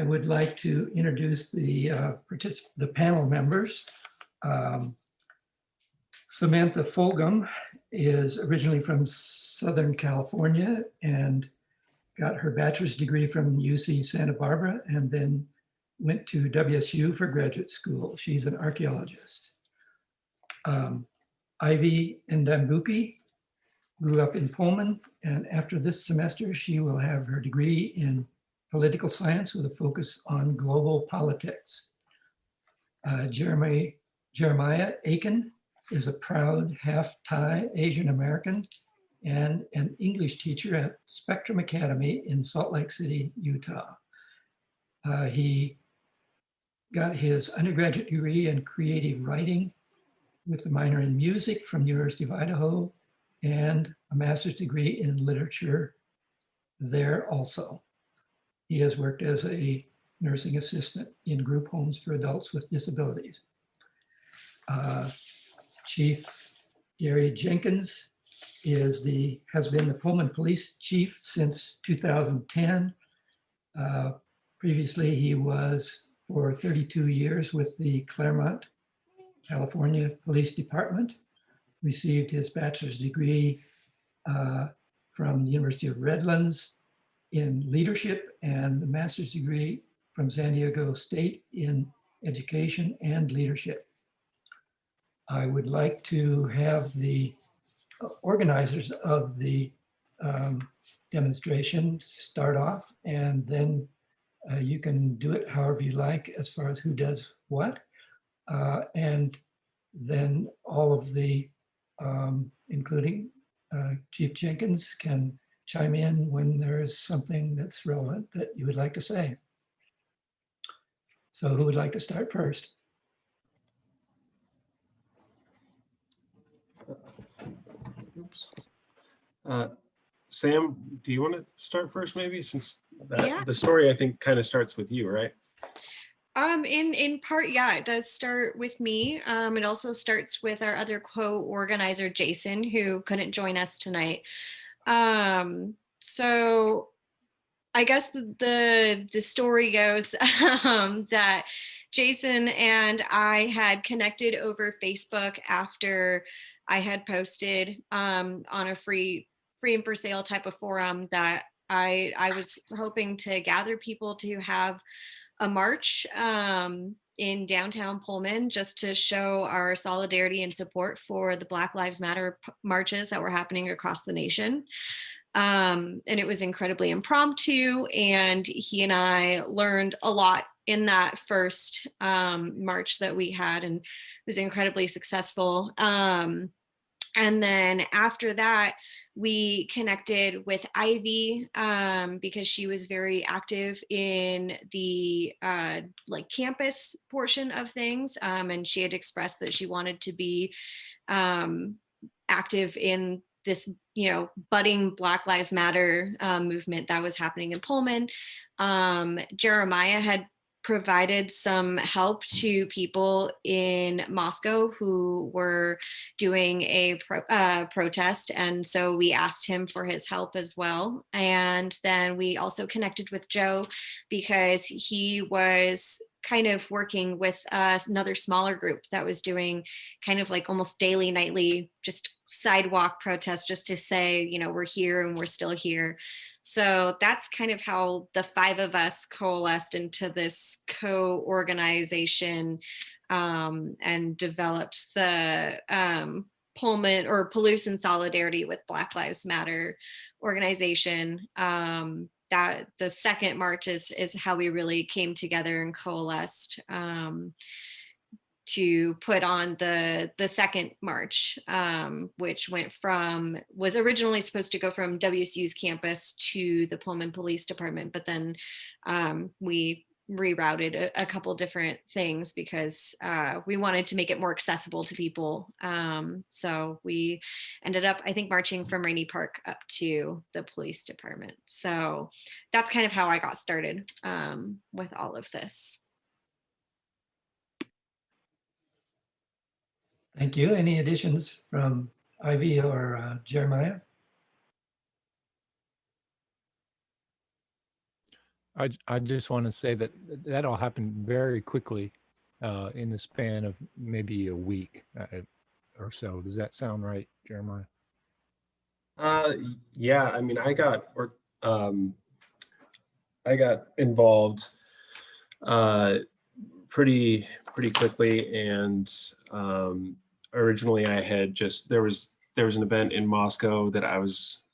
I would like to introduce the panel members. Samantha Fulgham is originally from Southern California and got her bachelor's degree from UC Santa Barbara and then went to WSU for graduate school. She's an archaeologist. Ivy Ndambuki grew up in Pullman, and after this semester, she will have her degree in political science with a focus on global politics. Jeremiah Aiken is a proud half-Thai Asian American and an English teacher at Spectrum Academy in Salt Lake City, Utah. He got his undergraduate degree in creative writing with a minor in music from the University of Idaho and a master's degree in literature there also. He has worked as a nursing assistant in group homes for adults with disabilities. Chief Gary Jenkins has been the Pullman Police Chief since 2010. Previously, he was for 32 years with the Claremont, California Police Department, received his bachelor's degree from the University of Redlands in leadership and a master's degree from San Diego State in education and leadership. I would like to have the organizers of the demonstration start off, and then you can do it however you like as far as who does what. And then all of the, including Chief Jenkins, can chime in when there is something that's relevant that you would like to say. So who would like to start first? Sam, do you want to start first maybe, since Yeah. the story I think kind of starts with you, right? In part, yeah, it does start with me. It also starts with our other co-organizer, Jason, who couldn't join us tonight. So I guess the story goes that Jason and I had connected over Facebook after I had posted on a free and for sale type of forum that I was hoping to gather people to have a march in downtown Pullman, just to show our solidarity and support for the Black Lives Matter marches that were happening across the nation. And it was incredibly impromptu, and he and I learned a lot in that first march that we had, and it was incredibly successful. And then after that, we connected with Ivy because she was very active in the like campus portion of things. And she had expressed that she wanted to be active in this, budding Black Lives Matter movement that was happening in Pullman. Jeremiah had provided some help to people in Moscow who were doing a protest. And so we asked him for his help as well. And then we also connected with Joe because he was kind of working with another smaller group that was doing kind of like almost daily, nightly, just sidewalk protests, just to say, we're here and we're still here. So that's kind of how the five of us coalesced into this co-organization and developed the Pullman or Palouse in Solidarity with Black Lives Matter organization. That the second march is how we really came together and coalesced to put on the second march, which was originally supposed to go from WSU's campus to the Pullman Police Department, but then we rerouted a couple different things because we wanted to make it more accessible to people. So we ended up, I think, marching from Rainey Park up to the police department. So that's kind of how I got started with all of this. Thank you. Any additions from Ivy or Jeremiah? I just want to say that that all happened very quickly in the span of maybe a week or so. Does that sound right, Jeremiah? Yeah, I mean, um, I got involved uh, pretty quickly, and originally I had just there was an event in Moscow that I was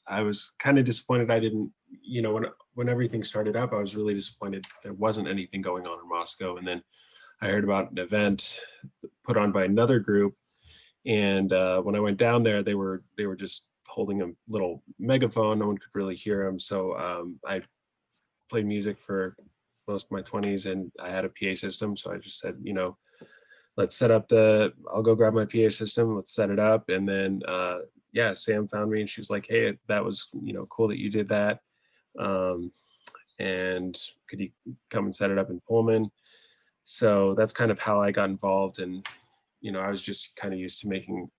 kind of disappointed I didn't, you know, when everything started up, I was really disappointed there wasn't anything going on in Moscow. And then I heard about an event put on by another group, and when I went down there, they were just holding a little megaphone. No one could really hear them. So I played music for most of my 20s, and I had a PA system. So I just said, you know, let's set up I'll go grab my PA system. Let's set it up. And then, yeah, Sam found me and she was like, hey, that was, you know, cool that you did that. And could you come and set it up in Pullman? So that's kind of how I got involved. And, you know, I was just kind of used to making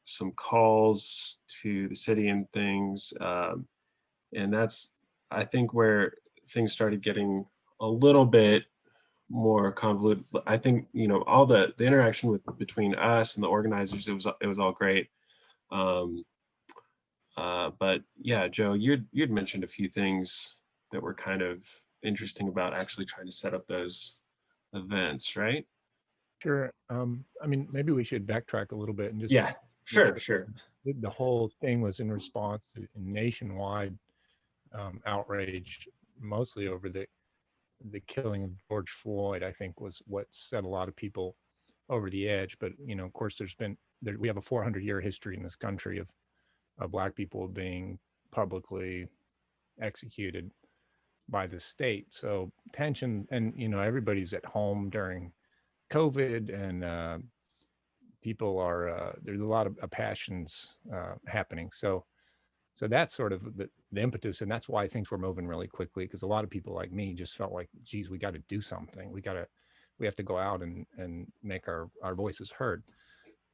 some calls to the city and things. And that's, I think, where things started getting a little bit more convoluted. I think, you know, all the interaction between us and the organizers, it was all great. But yeah, Joe, you'd mentioned a few things that were kind of interesting about actually trying to set up those events, right? Sure. I mean, maybe we should backtrack a little bit and just Yeah, make sure. the whole thing was in response to nationwide outrage, mostly over the killing of George Floyd. I think was what set a lot of people over the edge. But you know, of course, we have a 400-year history in this country of Black people being publicly executed by the state. So tension, and you know, everybody's at home during COVID, and people are there's a lot of passions happening. So that's sort of the impetus, and that's why things were moving really quickly, because a lot of people like me just felt like, geez, we got to do something. We have to go out and make our voices heard.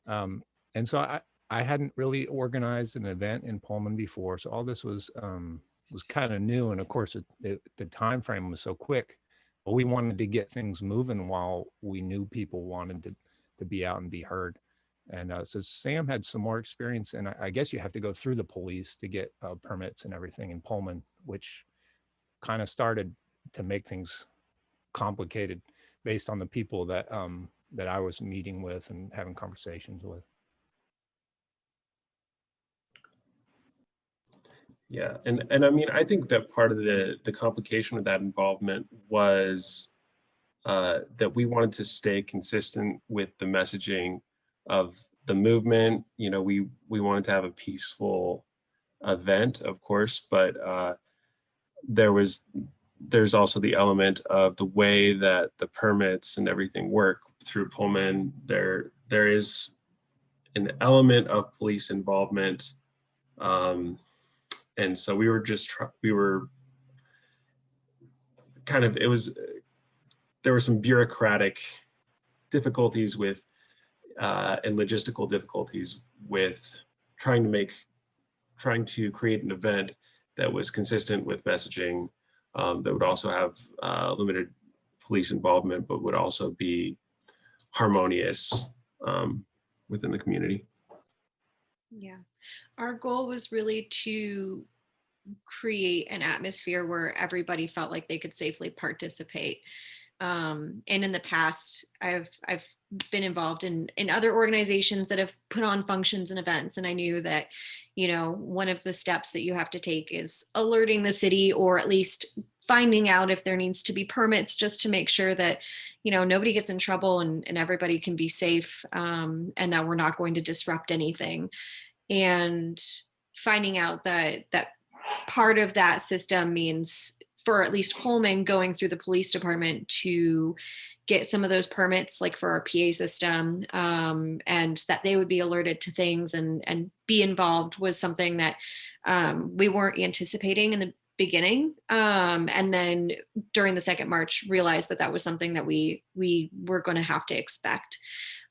And so I hadn't really organized an event in Pullman before, so all this was kind of new, and of course the time frame was so quick. But we wanted to get things moving while we knew people wanted to be out and be heard. And so Sam had some more experience, and I guess you have to go through the police to get permits and everything in Pullman, which kind of started to make things complicated based on the people that I was meeting with and having conversations with. Yeah, and I mean, I think that part of the complication with that involvement was that we wanted to stay consistent with the messaging of the movement. You know, we wanted to have a peaceful event, of course, but there's also the element of the way that the permits and everything work through Pullman. There is an element of police involvement. And so we were kind of, there were some bureaucratic difficulties with and logistical difficulties with trying to create an event that was consistent with messaging, that would also have limited police involvement, but would also be harmonious within the community. Yeah. Our goal was really to create an atmosphere where everybody felt like they could safely participate. And in the past, I've been involved in other organizations that have put on functions and events. And I knew that, you know, one of the steps that you have to take is alerting the city, or at least finding out if there needs to be permits, just to make sure that, you know, nobody gets in trouble and everybody can be safe, and that we're not going to disrupt anything. And finding out that part of that system means, for at least Pullman, going through the police department to get some of those permits, like for our PA system, and that they would be alerted to things and be involved, was something that we weren't anticipating in the beginning. And then during the second march, realized that was something that we were going to have to expect.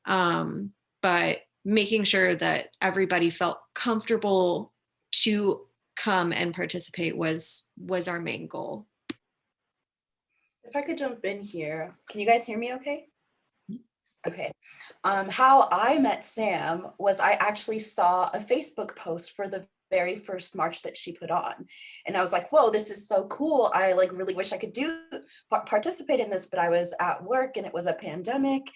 But making sure that everybody felt comfortable to come and participate was our main goal. if I could jump in here, can you guys hear me okay? Okay. How I met Sam was I actually saw a Facebook post for the very first march that she put on. And I was like, whoa, this is so cool. I like really wish I could participate in this, but I was at work and it was a pandemic.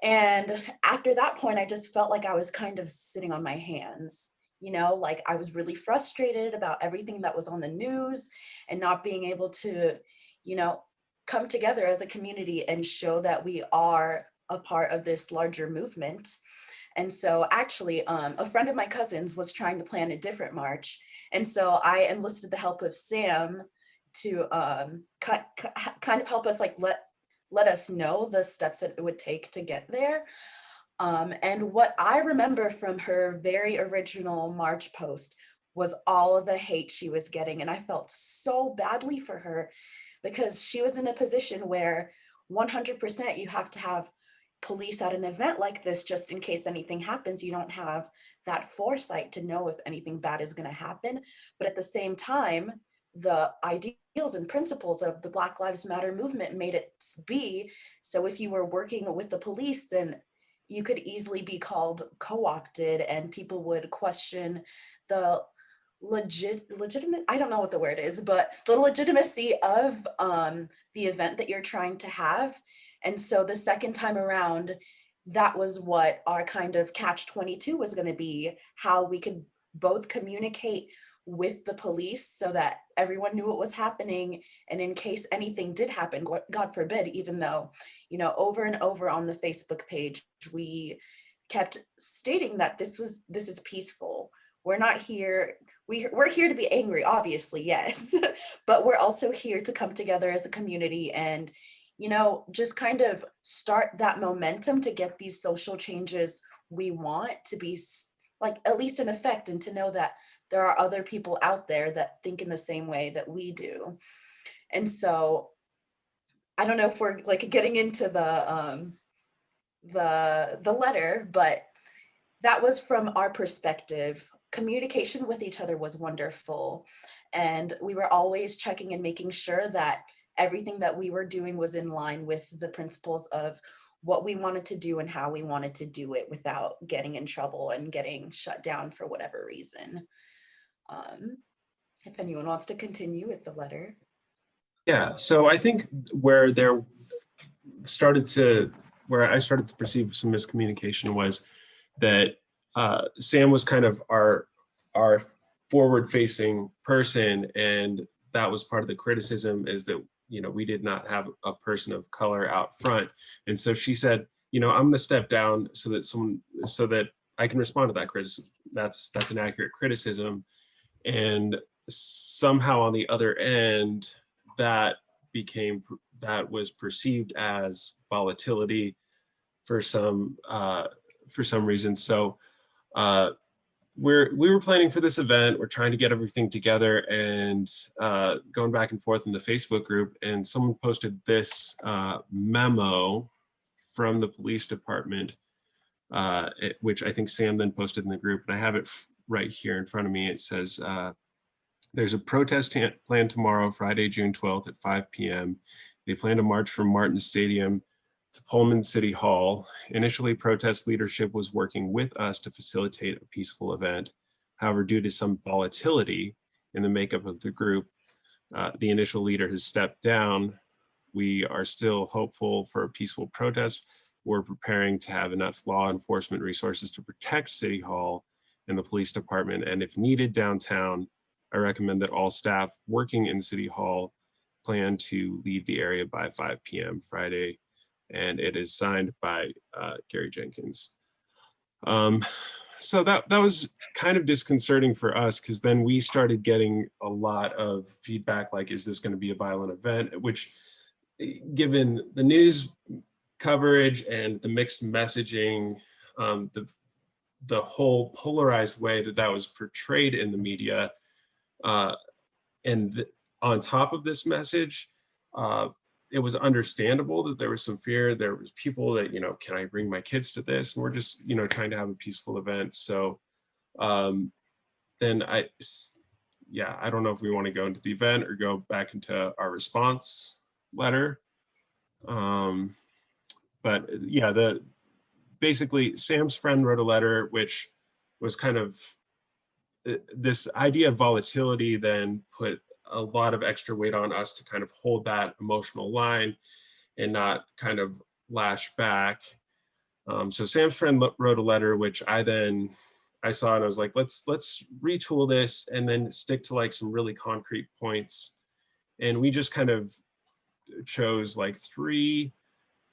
And after that point, I just felt like I was kind of sitting on my hands. You know, like I was really frustrated about everything that was on the news and not being able to, you know, come together as a community and show that we are a part of this larger movement. And so actually, a friend of my cousin's was trying to plan a different march. And so I enlisted the help of Sam to kind of help us like let us know the steps that it would take to get there. And what I remember from her very original March post was all of the hate she was getting. And I felt so badly for her because she was in a position where 100% you have to have police at an event like this just in case anything happens. You don't have that foresight to know if anything bad is going to happen. But at the same time, the ideals and principles of the Black Lives Matter movement made it be. So if you were working with the police, then you could easily be called co-opted and people would question the legitimate, I don't know what the word is, but the legitimacy of the event that you're trying to have. And so the second time around, that was what our kind of catch-22 was going to be, how we could both communicate with the police so that everyone knew what was happening. And in case anything did happen, God forbid, even though, you know, over and over on the Facebook page, we kept stating that this is peaceful. We're not here, we're here to be angry, obviously, yes, but we're also here to come together as a community and, you know, just kind of start that momentum to get these social changes we want to be like at least in effect, and to know that there are other people out there that think in the same way that we do. And so I don't know if we're like getting into the letter, but that was from our perspective. Communication with each other was wonderful. And we were always checking and making sure that everything that we were doing was in line with the principles of what we wanted to do and how we wanted to do it without getting in trouble and getting shut down for whatever reason. If anyone wants to continue with the letter. Yeah, so I think where I started to perceive some miscommunication was that Sam was kind of our forward-facing person, and that was part of the criticism, is that, you know, we did not have a person of color out front. And so she said, you know, I'm going to step down so that I can respond to that criticism. That's an accurate criticism. And somehow on the other end, that was perceived as volatility for some reason. So we were planning for this event. We're trying to get everything together and going back and forth in the Facebook group, and someone posted this memo from the police department, which I think Sam then posted in the group, and I have it right here in front of me. It says, there's a protest planned tomorrow, Friday, June 12th at 5 p.m. They plan to march from Martin Stadium to Pullman City Hall. Initially, protest leadership was working with us to facilitate a peaceful event. However, due to some volatility in the makeup of the group, the initial leader has stepped down. We are still hopeful for a peaceful protest. We're preparing to have enough law enforcement resources to protect City Hall and the police department. And if needed downtown, I recommend that all staff working in City Hall plan to leave the area by 5 p.m. Friday. And it is signed by Gary Jenkins. So that was kind of disconcerting for us, because then we started getting a lot of feedback like, is this going to be a violent event? Which, given the news coverage and the mixed messaging, the whole polarized way that was portrayed in the media, and on top of this message, it was understandable that there was some fear. There was people that, you know, can I bring my kids to this? And we're just, you know, trying to have a peaceful event. So then I don't know if we want to go into the event or go back into our response. letter. But yeah, basically Sam's friend wrote a letter, which was kind of this idea of volatility then put a lot of extra weight on us to kind of hold that emotional line and not kind of lash back. So Sam's friend wrote a letter, which I saw and I was like, let's retool this and then stick to like some really concrete points. And we just kind of chose like 3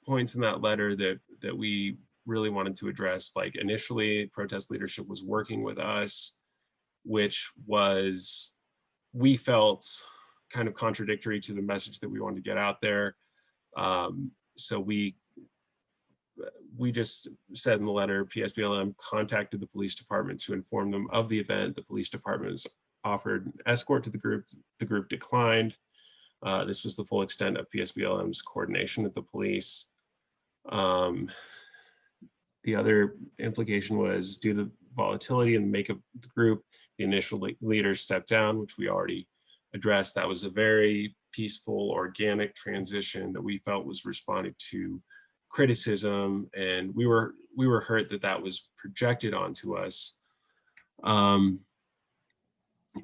points in that letter that we really wanted to address. Like initially, protest leadership was working with us, which was, we felt kind of contradictory to the message that we wanted to get out there. So we just said in the letter, PSBLM contacted the police department to inform them of the event. The police department was offered an escort to the group. The group declined. This was the full extent of PSBLM's coordination with the police. The other implication was due to the volatility and the makeup of the group, the initial leaders stepped down, which we already addressed. That was a very peaceful, organic transition that we felt was responding to criticism, and we were hurt that that was projected onto us. And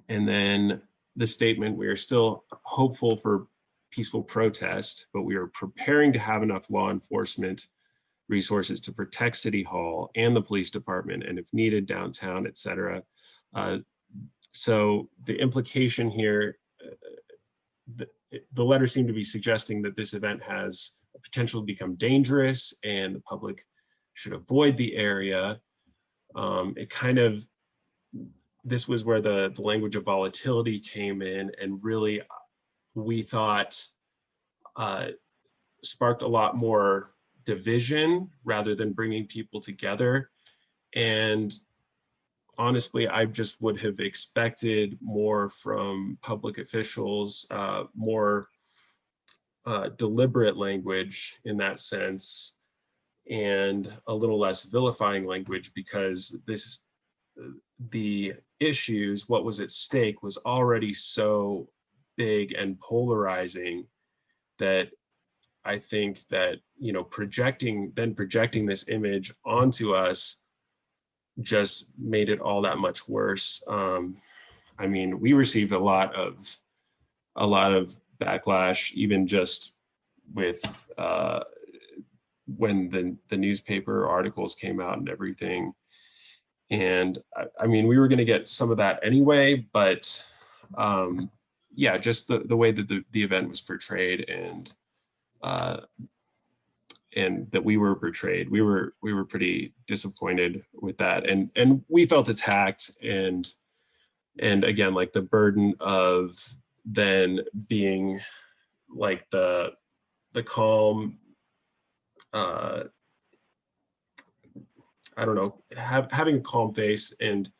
then the statement, we are still hopeful for peaceful protest, but we are preparing to have enough law enforcement resources to protect City Hall and the police department, and if needed, downtown, et cetera. So the implication here, the letter seemed to be suggesting that this event has a potential to become dangerous and the public should avoid the area. This was where the language of volatility came in, and really we thought sparked a lot more division rather than bringing people together. And honestly, I just would have expected more from public officials, more deliberate language in that sense, and a little less vilifying language, because the issues, what was at stake, was already so big and polarizing that I think that, you know, projecting this image onto us just made it all that much worse. I mean, we received a lot of backlash, even just with when the newspaper articles came out and everything. And I mean, we were going to get some of that anyway, but yeah, just the way that the event was portrayed and that we were portrayed, we were pretty disappointed with that, and we felt attacked, and again, like the burden of then being like the calm, I don't know, having a calm face and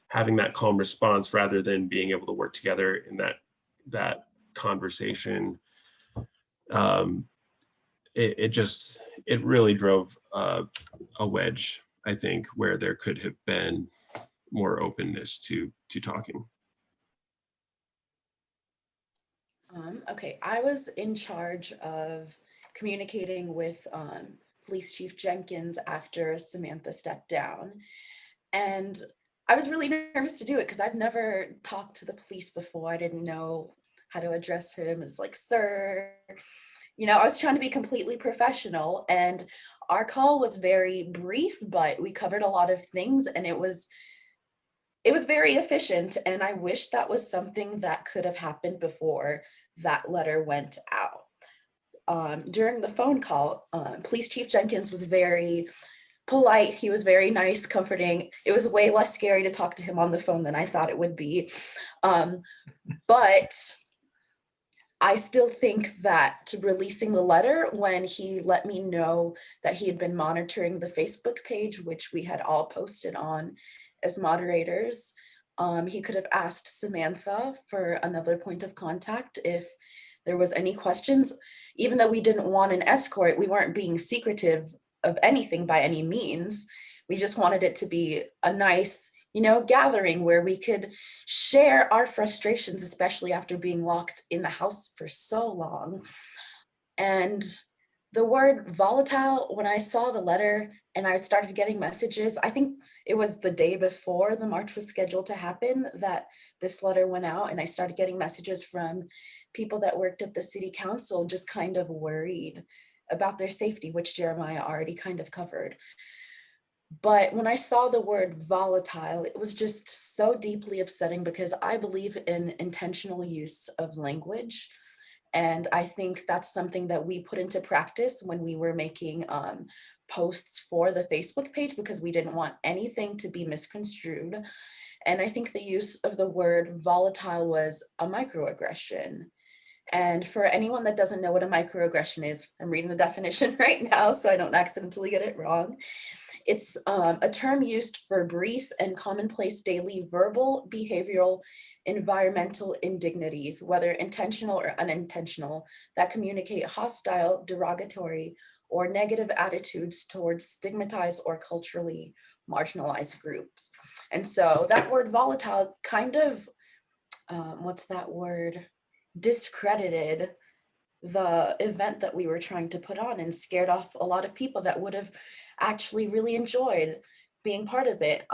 having that calm response rather than being able to work together in that conversation. It really drove a wedge, I think, where there could have been more openness to talking. Okay, I was in charge of communicating with Police Chief Jenkins after Samantha stepped down. And I was really nervous to do it because I've never talked to the police before. I didn't know how to address him as like, sir. You know, I was trying to be completely professional, and our call was very brief, but we covered a lot of things, and it was very efficient. And I wish that was something that could have happened before that letter went out. During the phone call, Police Chief Jenkins was very polite. He was very nice, comforting. It was way less scary to talk to him on the phone than I thought it would be. But I still think that releasing the letter, when he let me know that he had been monitoring the Facebook page, which we had all posted on as moderators, he could have asked Samantha for another point of contact if there was any questions. Even though we didn't want an escort, we weren't being secretive of anything by any means. We just wanted it to be a nice, gathering where we could share our frustrations, especially after being locked in the house for so long. And the word volatile, when I saw the letter and I started getting messages, I think it was the day before the march was scheduled to happen that this letter went out, and I started getting messages from people that worked at the city council just kind of worried about their safety, which Jeremiah already kind of covered. But when I saw the word volatile, it was just so deeply upsetting because I believe in intentional use of language. And I think that's something that we put into practice when we were making posts for the Facebook page, because we didn't want anything to be misconstrued. And I think the use of the word volatile was a microaggression. And for anyone that doesn't know what a microaggression is, I'm reading the definition right now so I don't accidentally get it wrong. It's a term used for brief and commonplace daily verbal, behavioral, environmental indignities, whether intentional or unintentional, that communicate hostile, derogatory, or negative attitudes towards stigmatized or culturally marginalized groups. And so that word volatile kind of, what's that word? Discredited the event that we were trying to put on and scared off a lot of people that would have actually really enjoyed being part of it.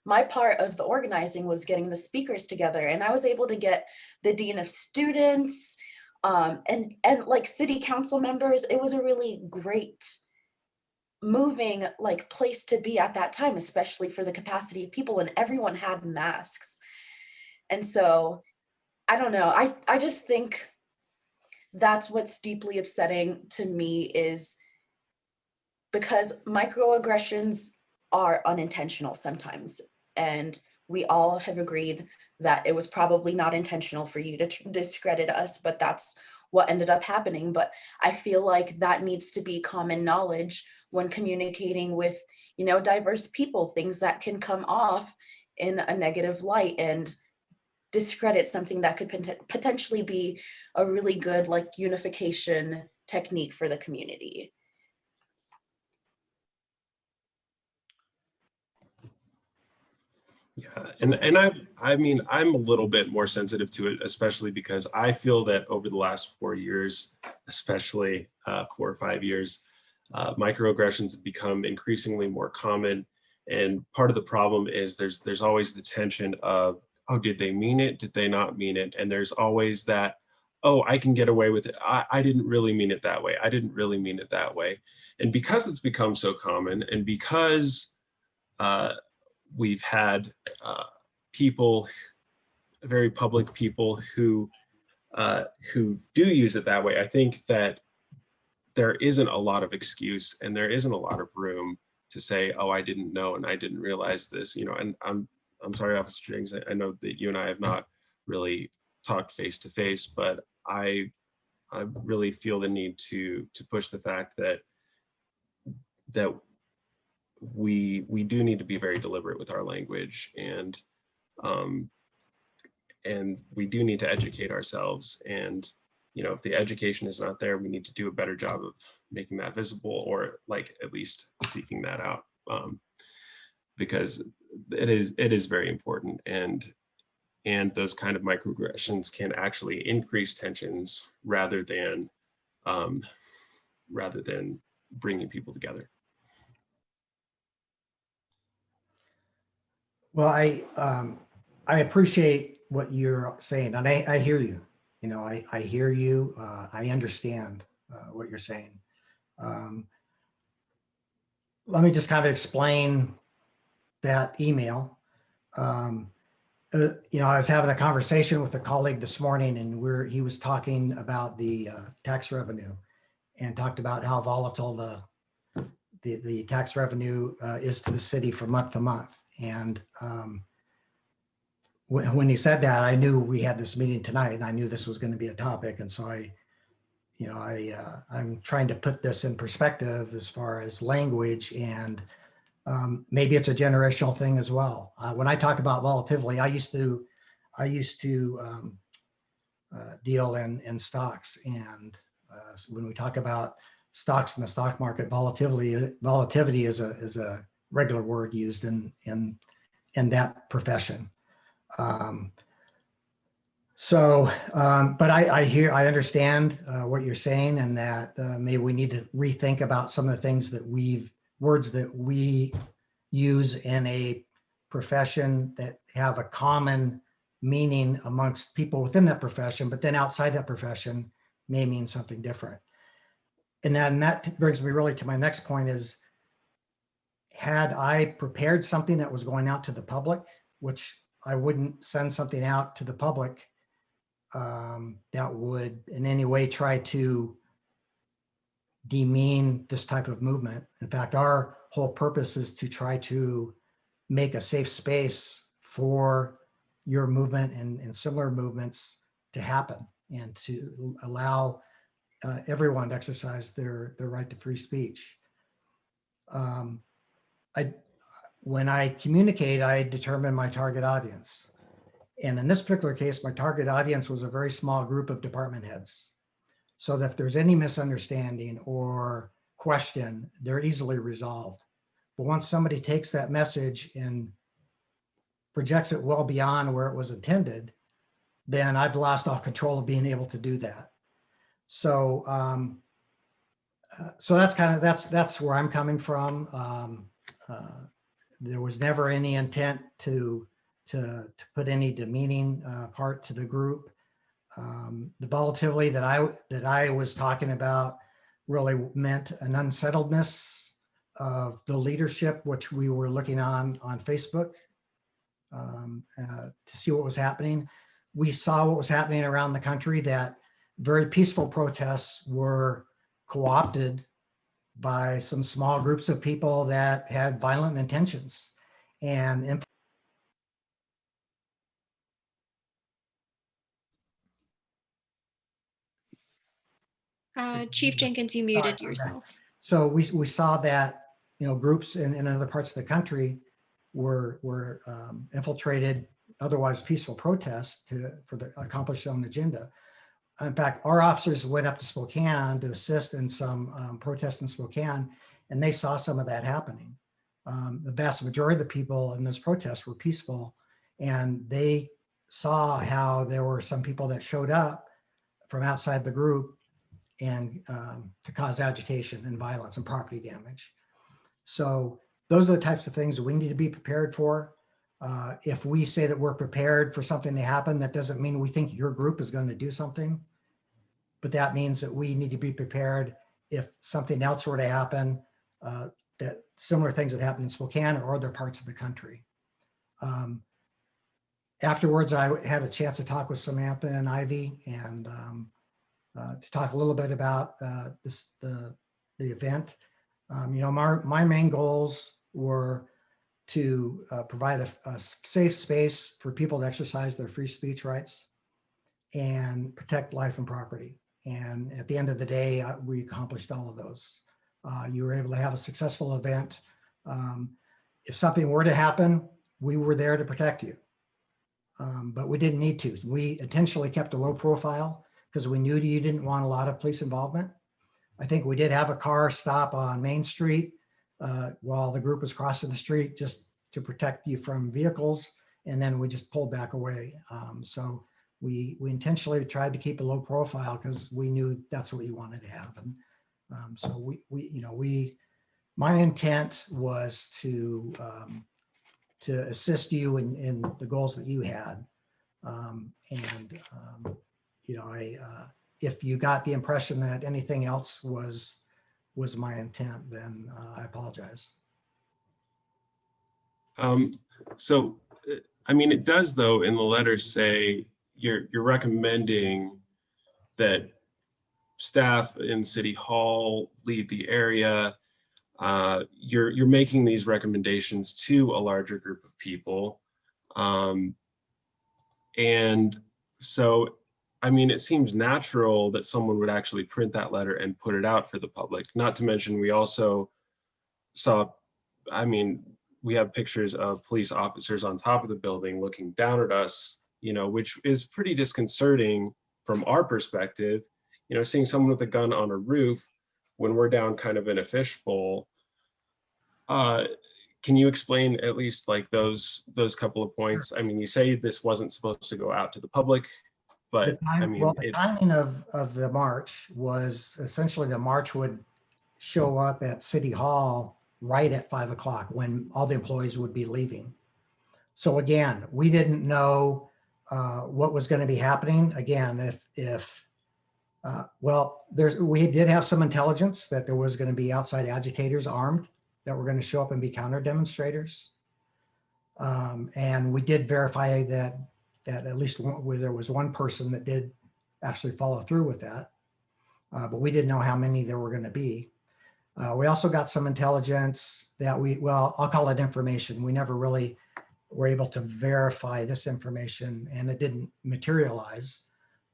My part of the organizing was getting the speakers together, and I was able to get the dean of students and like city council members. It was a really great moving like place to be at that time, especially for the capacity of people, and everyone had masks. And so I don't know, I just think that's what's deeply upsetting to me, is because microaggressions are unintentional sometimes. And we all have agreed that it was probably not intentional for you to discredit us, but that's what ended up happening. But I feel like that needs to be common knowledge when communicating with, diverse people, things that can come off in a negative light and discredit something that could potentially be a really good like unification technique for the community. Yeah, and I mean, I'm a little bit more sensitive to it, especially because I feel that over the last 4 years, especially 4 or 5 years, microaggressions have become increasingly more common. And part of the problem is there's always the tension of, oh, did they mean it? Did they not mean it? And there's always that, oh, I can get away with it. I didn't really mean it that way. I didn't really mean it that way. And because it's become so common, and because we've had people, very public people who do use it that way, I think that there isn't a lot of excuse, and there isn't a lot of room to say, oh, I didn't know and I didn't realize this, and I'm sorry, Officer Jennings, I know that you and I have not really talked face to face, but I really feel the need to push the fact that we do need to be very deliberate with our language, and we do need to educate ourselves. And if the education is not there, we need to do a better job of making that visible, or like at least seeking that out, because it is very important. And those kind of microaggressions can actually increase tensions rather than bringing people together. Well, I appreciate what you're saying, and I hear you. I hear you. I understand what you're saying. Let me just kind of explain that email. I was having a conversation with a colleague this morning, and he was talking about the tax revenue, and talked about how volatile the tax revenue is to the city from month to month. And when he said that, I knew we had this meeting tonight, and I knew this was going to be a topic. And so I'm trying to put this in perspective as far as language, and maybe it's a generational thing as well. When I talk about volatility, I used to deal in stocks, and so when we talk about stocks in the stock market, volatility is a regular word used in in that profession. But I understand what you're saying, and that maybe we need to rethink about some of the things that words that we use in a profession that have a common meaning amongst people within that profession, but then outside that profession may mean something different. And that brings me really to my next point is, had I prepared something that was going out to the public, which I wouldn't send something out to the public that would in any way try to demean this type of movement. In fact, our whole purpose is to try to make a safe space for your movement and similar movements to happen, and to allow everyone to exercise their right to free speech. When I communicate, I determine my target audience. And in this particular case, my target audience was a very small group of department heads. So that if there's any misunderstanding or question, they're easily resolved. But once somebody takes that message and projects it well beyond where it was intended, then I've lost all control of being able to do that. So, so that's where I'm coming from. There was never any intent to put any demeaning part to the group. The volatility that I was talking about really meant an unsettledness of the leadership, which we were looking on Facebook to see what was happening. We saw what was happening around the country, that very peaceful protests were co-opted by some small groups of people that had violent intentions. And Chief Jenkins, you muted yourself. So we saw that, groups in other parts of the country were infiltrated otherwise peaceful protests to accomplish their own agenda. In fact, our officers went up to Spokane to assist in some protests in Spokane, and they saw some of that happening. The vast majority of the people in those protests were peaceful, and they saw how there were some people that showed up from outside the group and to cause agitation and violence and property damage. So those are the types of things that we need to be prepared for. If we say that we're prepared for something to happen, that doesn't mean we think your group is going to do something, but that means that we need to be prepared if something else were to happen, that similar things that happened in Spokane or other parts of the country. Afterwards, I had a chance to talk with Samantha and Ivy, and to talk a little bit about the event. My main goals were to provide a safe space for people to exercise their free speech rights and protect life and property. And at the end of the day, we accomplished all of those. You were able to have a successful event. If something were to happen, we were there to protect you. But we didn't need to. We intentionally kept a low profile because we knew you didn't want a lot of police involvement. I think we did have a car stop on Main Street while the group was crossing the street just to protect you from vehicles, and then we just pulled back away. So we intentionally tried to keep a low profile because we knew that's what you wanted to have. And so my intent was to assist you in the goals that you had. If you got the impression that anything else was my intent, then I apologize. So, it does though in the letter say you're recommending that staff in City Hall leave the area. You're making these recommendations to a larger group of people. And so, it seems natural that someone would actually print that letter and put it out for the public. Not to mention, we also saw, we have pictures of police officers on top of the building looking down at us, which is pretty disconcerting from our perspective. Seeing someone with a gun on a roof when we're down kind of in a fishbowl. Can can you explain at least like those couple of points? I mean, you say this wasn't supposed to go out to the public, The but I time, mean, well, the timing of the march was essentially the march would show up at City Hall right at 5 o'clock when all the employees would be leaving. So again, we didn't know what was going to be happening. Again, well, we did have some intelligence that there was going to be outside agitators armed that were going to show up and be counter demonstrators. And we did verify that at least there was one person that did actually follow through with that. But we didn't know how many there were going to be. We also got some intelligence that I'll call it information. We never really were able to verify this information, and it didn't materialize,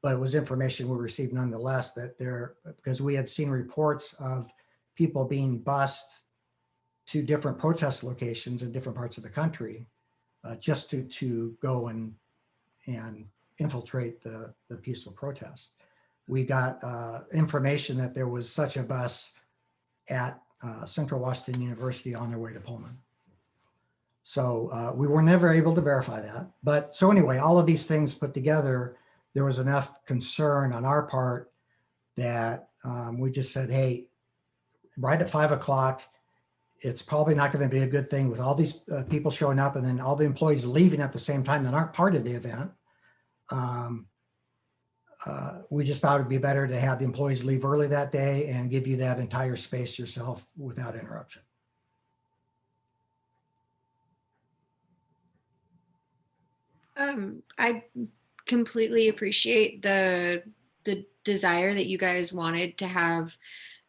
but it was information we received nonetheless, that because we had seen reports of people being bused to different protest locations in different parts of the country, just to go and infiltrate the peaceful protest. We got information that there was such a bus at Central Washington University on their way to Pullman. So we were never able to verify that. But so anyway, all of these things put together, there was enough concern on our part that we just said, hey, right at 5 o'clock, it's probably not going to be a good thing with all these people showing up and then all the employees leaving at the same time that aren't part of the event. We just thought it'd be better to have the employees leave early that day and give you that entire space yourself without interruption. I completely appreciate the desire that you guys wanted to have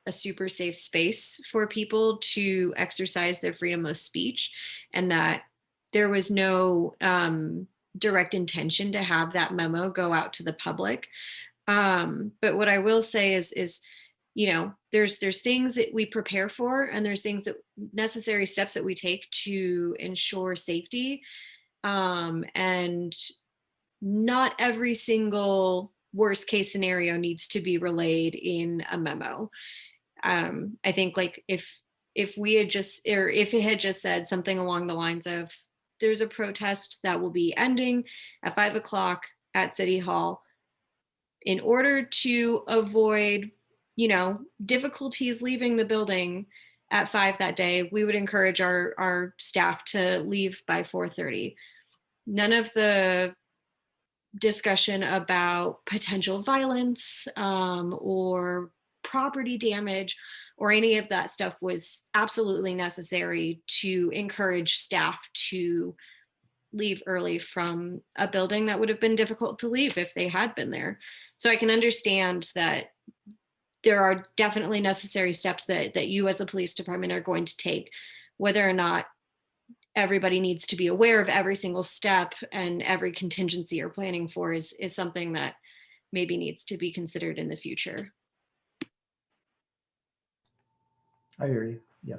a super safe space for people to exercise their freedom of speech, and that there was no direct intention to have that memo go out to the public. But what I will say is, you know, there's things that we prepare for, and there's things that necessary steps that we take to ensure safety. And not every single worst case scenario needs to be relayed in a memo. I think like if we had just, or if it had just said something along the lines of, there's a protest that will be ending at 5 o'clock at City Hall, in order to avoid, you know, difficulties leaving the building at 5 that day, we would encourage our staff to leave by 4:30. None of the discussion about potential violence or property damage or any of that stuff was absolutely necessary to encourage staff to leave early from a building that would have been difficult to leave if they had been there. So I can understand that there are definitely necessary steps that you as a police department are going to take. Whether or not everybody needs to be aware of every single step and every contingency you're planning for is something that maybe needs to be considered in the future. I hear you. Yeah.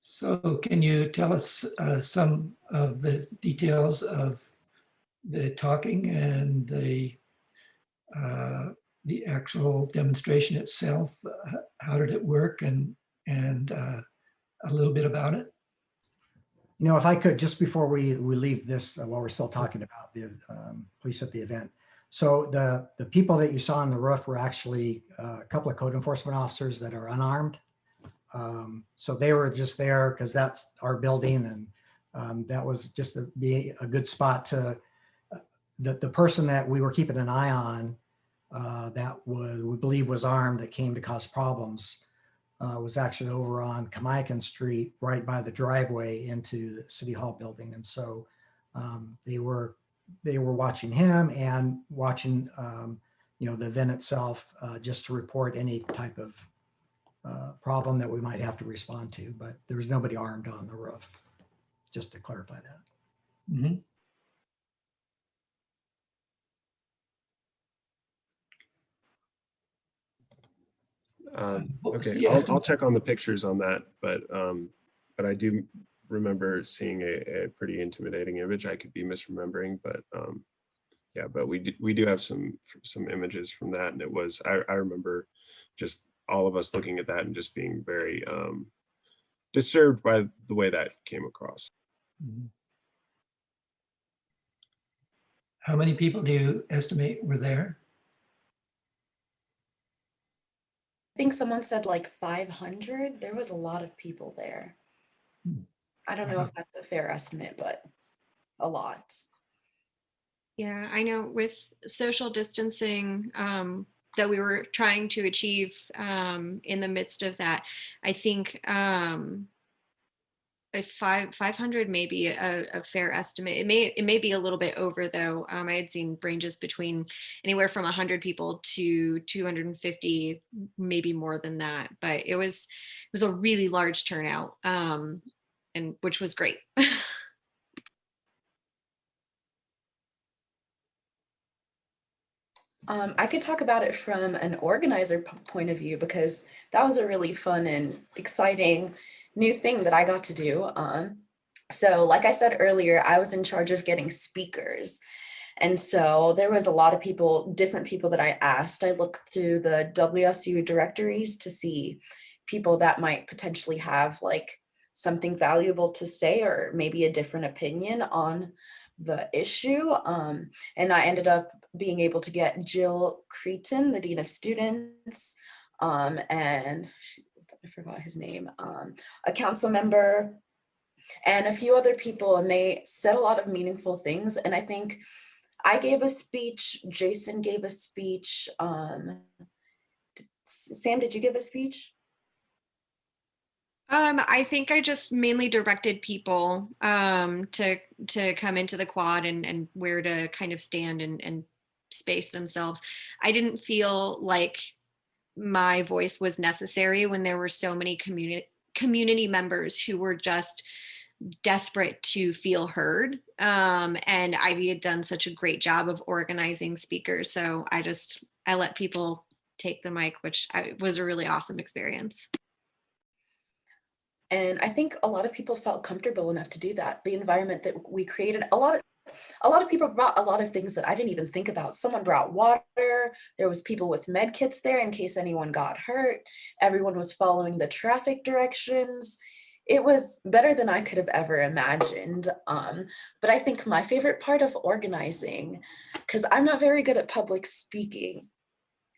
So can you tell us some of the details of the talking and the actual demonstration itself? How did it work, and a little bit about it? You know, if I could, just before we leave this, while we're still talking about the police at the event. So the people that you saw on the roof were actually a couple of code enforcement officers that are unarmed. So they were just there because that's our building, and that was just to be a good spot to, the person that we were keeping an eye on that we believe was armed, that came to cause problems, was actually over on Kamiakin Street, right by the driveway into the City Hall building. And so they were watching him and watching you know, the event itself, just to report any type of problem that we might have to respond to. But there was nobody armed on the roof, just to clarify that. Mm-hmm. Okay, I'll check on the pictures on that, but I do remember seeing a pretty intimidating image. I could be misremembering, but yeah, but we do have some images from that, and it was, I remember just all of us looking at that and just being very disturbed by the way that came across. Mhm. How many people do you estimate were there? I think someone said like 500. There was a lot of people there. Hmm. I don't know if that's a fair estimate, but a lot. Yeah, I know with social distancing that we were trying to achieve in the midst of that, I think if 500 may be a fair estimate. It may be a little bit over though. I had seen ranges between anywhere from 100 people to 250, maybe more than that. But it was a really large turnout, and which was great. I could talk about it from an organizer point of view because that was a really fun and exciting new thing that I got to do. So like I said earlier, I was in charge of getting speakers. And so there was a lot of people, different people that I asked. I looked through the WSU directories to see people that might potentially have like something valuable to say or maybe a different opinion on the issue. And I ended up being able to get Jill Cretan, the Dean of Students, and I forgot his name, a council member, and a few other people, and they said a lot of meaningful things. And I think I gave a speech, Jason gave a speech. Sam, did you give a speech? I think I just mainly directed people to come into the quad and where to kind of stand and space themselves. I didn't feel like my voice was necessary when there were so many community members who were just desperate to feel heard. And Ivy had done such a great job of organizing speakers, so I let people take the mic, which was a really awesome experience. And I think a lot of people felt comfortable enough to do that. The environment that we created, a lot of people brought a lot of things that I didn't even think about. Someone brought water. There was people with med kits there in case anyone got hurt. Everyone was following the traffic directions. It was better than I could have ever imagined. But I think my favorite part of organizing, because I'm not very good at public speaking,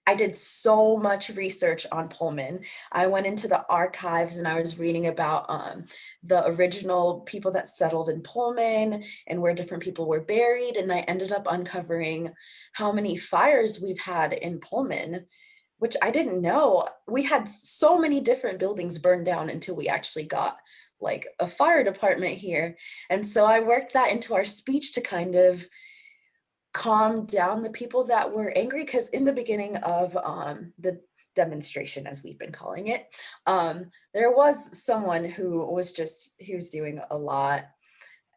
I did so much research on Pullman. I went into the archives and I was reading about the original people that settled in Pullman and where different people were buried. And I ended up uncovering how many fires we've had in Pullman, which I didn't know. We had so many different buildings burned down until we actually got like a fire department here. And so I worked that into our speech to kind of calm down the people that were angry, because in the beginning of the demonstration, as we've been calling it, there was someone who was doing a lot,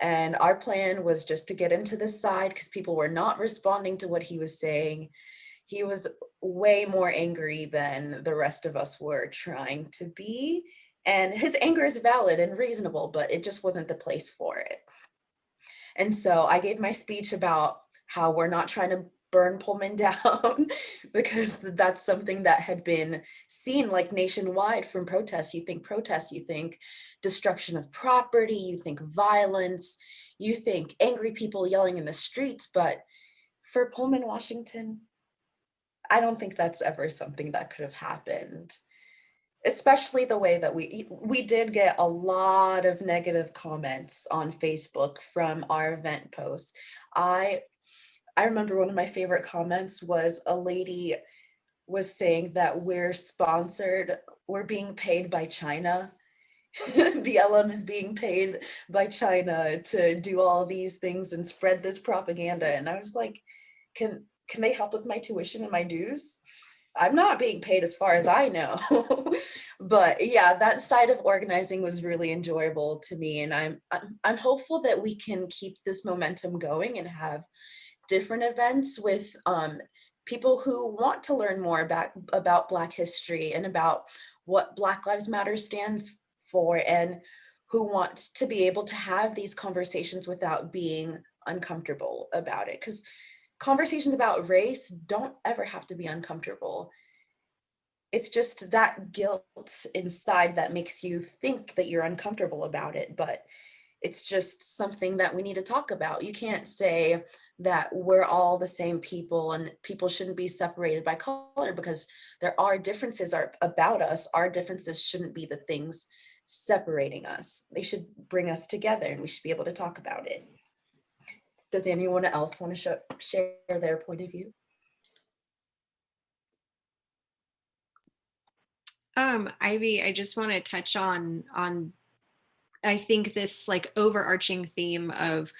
and our plan was just to get him to the side because people were not responding to what he was saying. He was way more angry than the rest of us were trying to be, and his anger is valid and reasonable, but it just wasn't the place for it. And so I gave my speech about how we're not trying to burn Pullman down because that's something that had been seen like nationwide from protests. You think destruction of property, you think violence, you think angry people yelling in the streets. But for Pullman, Washington, I don't think that's ever something that could have happened. Especially the way that we did get a lot of negative comments on Facebook from our event posts. I remember one of my favorite comments was a lady was saying that we're being paid by China. BLM is being paid by China to do all these things and spread this propaganda. And I was like, can they help with my tuition and my dues? I'm not being paid as far as I know. But yeah, that side of organizing was really enjoyable to me. And I'm hopeful that we can keep this momentum going and have different events with people who want to learn more about Black history and about what Black Lives Matter stands for, and who want to be able to have these conversations without being uncomfortable about it. Because conversations about race don't ever have to be uncomfortable. it's just that guilt inside that makes you think that you're uncomfortable about it, but it's just something that we need to talk about. You can't say that we're all the same people and people shouldn't be separated by color, because there are differences about us. Our differences shouldn't be the things separating us. They should bring us together, and we should be able to talk about it. Does anyone else want to share their point of view? Ivy, I just want to touch on I think this like overarching theme of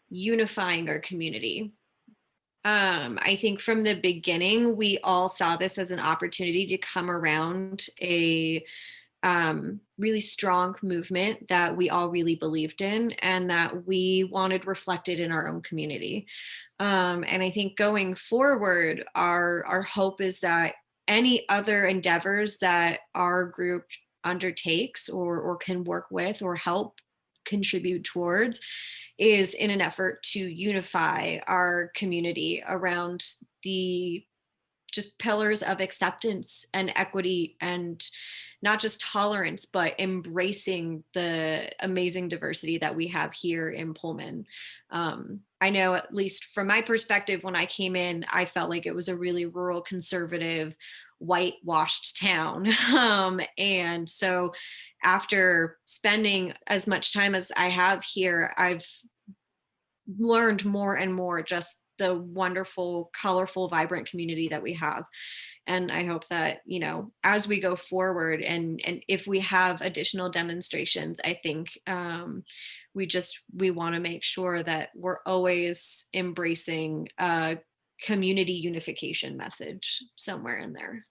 unifying our community. I think from the beginning, we all saw this as an opportunity to come around a really strong movement that we all really believed in and that we wanted reflected in our own community. And I think going forward, our hope is that any other endeavors that our group undertakes or can work with or help contribute towards is in an effort to unify our community around the just pillars of acceptance and equity, and not just tolerance, but embracing the amazing diversity that we have here in Pullman. I know, at least from my perspective, when I came in, I felt like it was a really rural, conservative, whitewashed town. And so after spending as much time as I have here, I've learned more and more just the wonderful, colorful, vibrant community that we have. And I hope that, you know, as we go forward and if we have additional demonstrations, I think we want to make sure that we're always embracing a community unification message somewhere in there.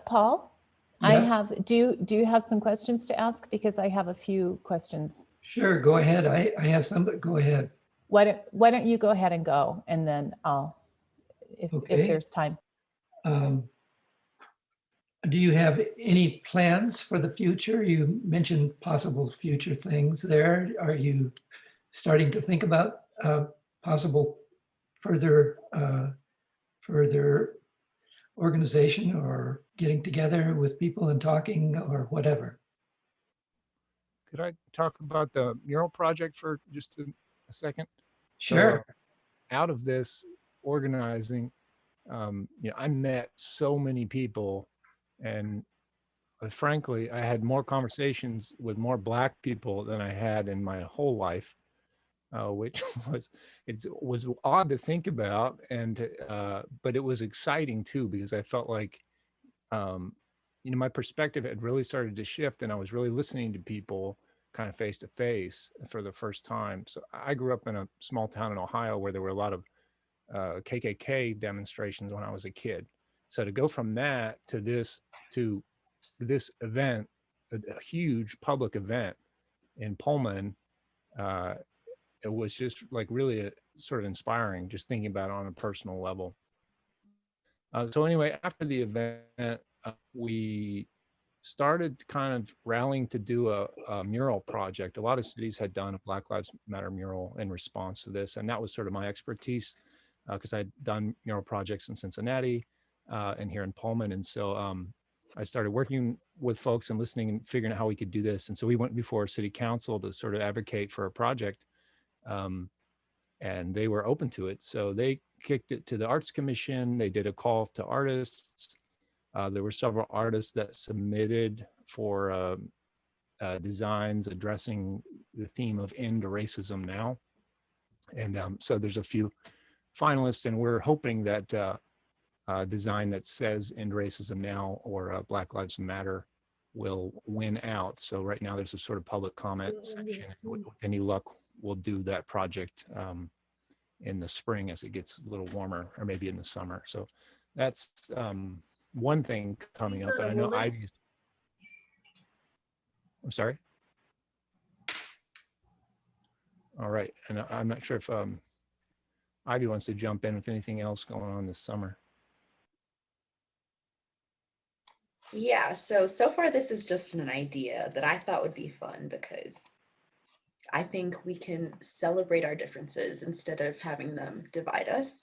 Paul, Yes. do you have some questions to ask? Because I have a few questions. Sure, go ahead. I have some, but go ahead. Why don't you go ahead and go, and then I'll, if Okay. there's time. Do you have any plans for the future? You mentioned possible future things there. Are you starting to think about possible further organization or getting together with people and talking or whatever? Could I talk about the mural project for just a second? Sure. So, out of this organizing, I met so many people, and frankly, I had more conversations with more Black people than I had in my whole life, which was odd to think about, and but it was exciting too, because I felt like my perspective had really started to shift, and I was really listening to people kind of face to face for the first time. So I grew up in a small town in Ohio where there were a lot of KKK demonstrations when I was a kid. So to go from that to this event, a huge public event in Pullman, it was just like really sort of inspiring, just thinking about it on a personal level. So anyway, after the event, we started kind of rallying to do a mural project. A lot of cities had done a Black Lives Matter mural in response to this, and that was sort of my expertise, because I'd done mural projects in Cincinnati and here in Pullman. And so I started working with folks and listening and figuring out how we could do this. And so we went before City Council to sort of advocate for a project, and they were open to it. So they kicked it to the Arts Commission. They did a call to artists. There were several artists that submitted for designs addressing the theme of End Racism Now. And so there's a few finalists, and we're hoping that design that says End Racism Now or Black Lives Matter will win out. So right now there's a sort of public comment section. With any luck, we'll do that project in the spring as it gets a little warmer, or maybe in the summer. So that's one thing coming up. And I know Ivy's. I'm sorry. All right, and I'm not sure if Ivy wants to jump in with anything else going on this summer. Yeah, so far this is just an idea that I thought would be fun, because I think we can celebrate our differences instead of having them divide us.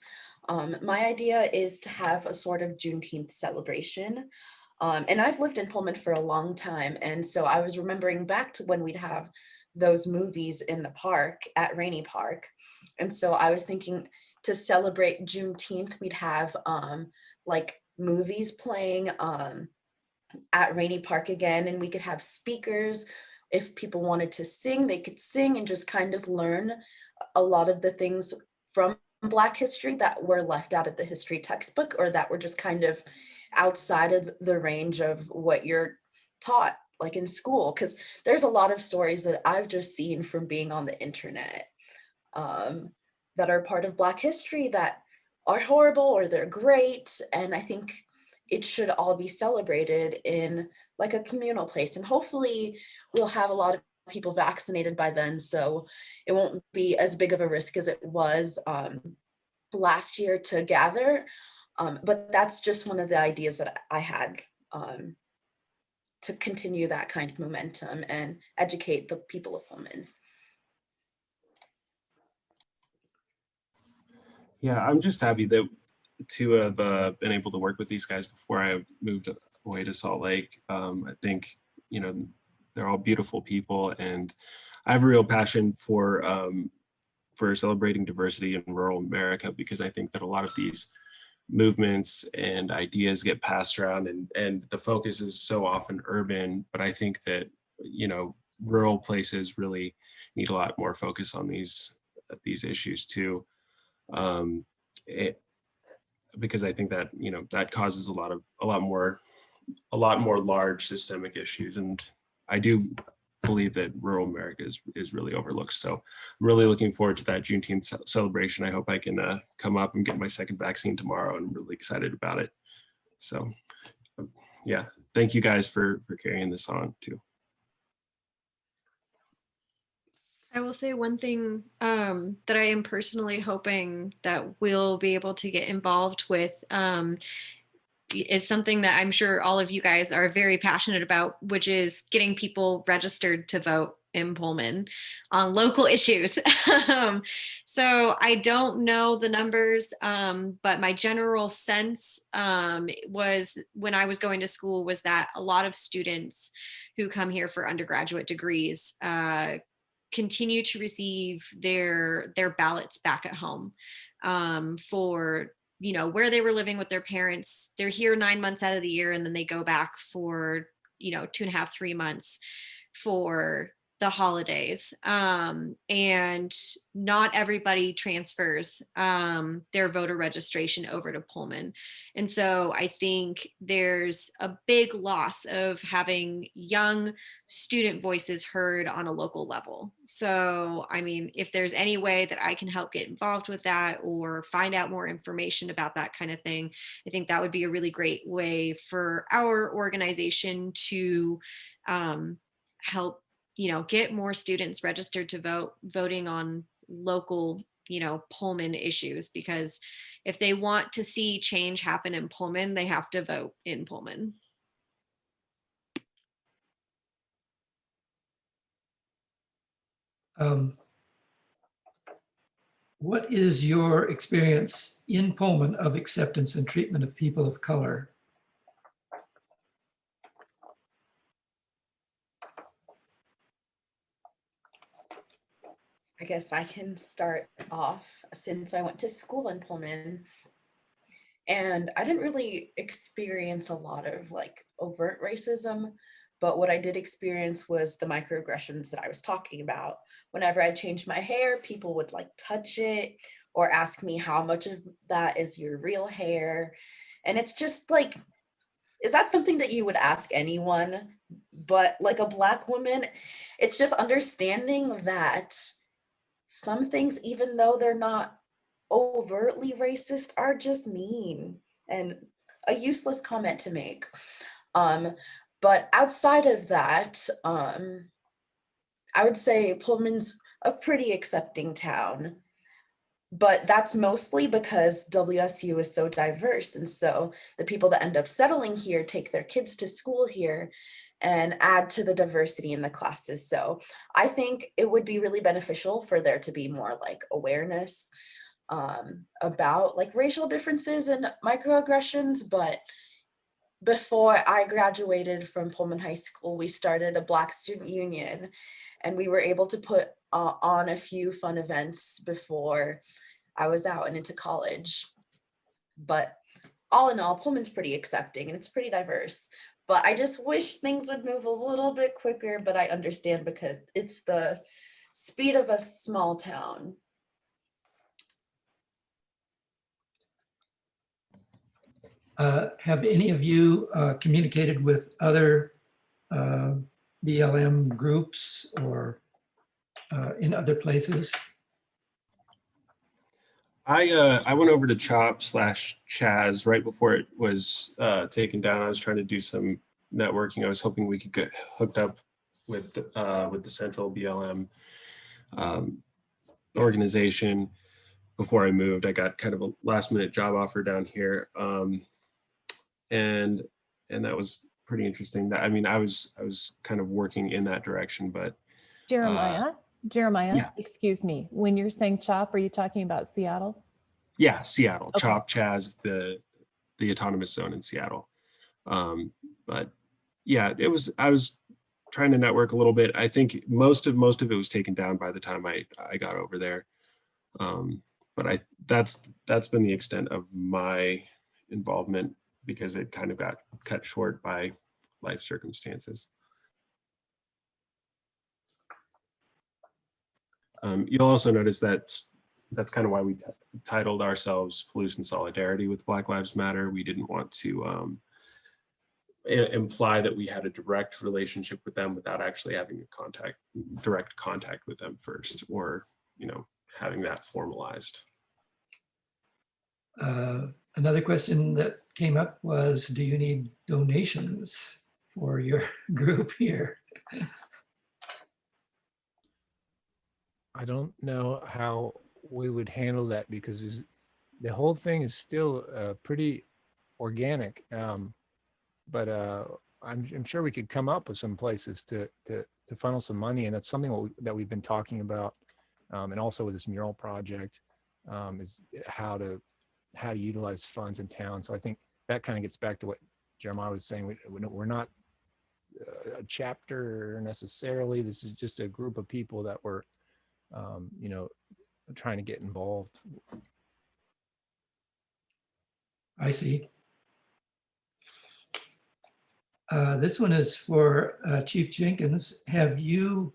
My idea is to have a sort of Juneteenth celebration. And I've lived in Pullman for a long time. And so I was remembering back to when we'd have those movies in the park at Rainy Park. And so I was thinking to celebrate Juneteenth, we'd have like movies playing at Rainy Park again, and we could have speakers. If people wanted to sing, they could sing and just kind of learn a lot of the things from Black history that were left out of the history textbook, or that were just kind of outside of the range of what you're taught, like in school. Because there's a lot of stories that I've just seen from being on the internet that are part of Black history that are horrible or they're great. And I think it should all be celebrated in like a communal place. And hopefully we'll have a lot of people vaccinated by then, so it won't be as big of a risk as it was last year to gather. But that's just one of the ideas that I had to continue that kind of momentum and educate the people of Pullman. Yeah, I'm just happy that to have been able to work with these guys before I moved away to Salt Lake. I think, you know, they're all beautiful people, and I have a real passion for celebrating diversity in rural America, because I think that a lot of these movements and ideas get passed around, and the focus is so often urban, but I think that, you know, rural places really need a lot more focus on these issues too. Because I think that, you know, that causes a lot more large systemic issues, and I do believe that rural America is really overlooked. So I'm really looking forward to that Juneteenth celebration. I hope I can come up and get my second vaccine tomorrow, and I'm really excited about it. So yeah, thank you guys for carrying this on too. I will say one thing that I am personally hoping that we'll be able to get involved with is something that I'm sure all of you guys are very passionate about, which is getting people registered to vote in Pullman on local issues. So I don't know the numbers, but my general sense was when I was going to school was that a lot of students who come here for undergraduate degrees continue to receive their ballots back at home for, you know, where they were living with their parents. They're here 9 months out of the year, and then they go back for, you know, 2.5, 3 months for the holidays. And not everybody transfers their voter registration over to Pullman. And so I think there's a big loss of having young student voices heard on a local level. So, I mean, if there's any way that I can help get involved with that or find out more information about that kind of thing, I think that would be a really great way for our organization to help, you know, get more students registered to vote, voting on local, you know, Pullman issues, because if they want to see change happen in Pullman, they have to vote in Pullman. What is your experience in Pullman of acceptance and treatment of people of color? I guess I can start off, since I went to school in Pullman, and I didn't really experience a lot of like overt racism, but what I did experience was the microaggressions that I was talking about. Whenever I changed my hair, people would like touch it or ask me how much of that is your real hair. And it's just like, is that something that you would ask anyone? But like a Black woman, it's just understanding that some things, even though they're not overtly racist, are just mean and a useless comment to make. But outside of that, I would say Pullman's a pretty accepting town, but that's mostly because WSU is so diverse. And so the people that end up settling here take their kids to school here. and add to the diversity in the classes. So I think it would be really beneficial for there to be more like awareness about like racial differences and microaggressions. But before I graduated from Pullman High School, we started a Black Student Union, and we were able to put on a few fun events before I was out and into college. But all in all, Pullman's pretty accepting and it's pretty diverse. But I just wish things would move a little bit quicker, but I understand because it's the speed of a small town. Have any of you communicated with other BLM groups or in other places? I went over to CHOP/Chaz right before it was taken down. I was trying to do some networking. I was hoping we could get hooked up with the Central BLM organization before I moved. I got kind of a last minute job offer down here, and that was pretty interesting. That I mean, I was kind of working in that direction, but Jeremiah, yeah. excuse me. When you're saying CHOP, are you talking about Seattle? Yeah, Seattle. Okay. CHOP/Chaz, the autonomous zone in Seattle. But yeah, I was trying to network a little bit. I think most of it was taken down by the time I got over there. But that's been the extent of my involvement because it kind of got cut short by life circumstances. You'll also notice that's kind of why we titled ourselves Palouse in Solidarity with Black Lives Matter. We didn't want to imply that we had a direct relationship with them without actually having a direct contact with them first, or having that formalized. Another question that came up was, do you need donations for your group here? I don't know how we would handle that because the whole thing is still pretty organic. But I'm sure we could come up with some places to funnel some money, and that's something that we've been talking about, and also with this mural project, is how to utilize funds in town. So I think that kind of gets back to what Jeremiah was saying. We're not a chapter necessarily. This is just a group of people that were trying to get involved. I see. This one is for Chief Jenkins. Have you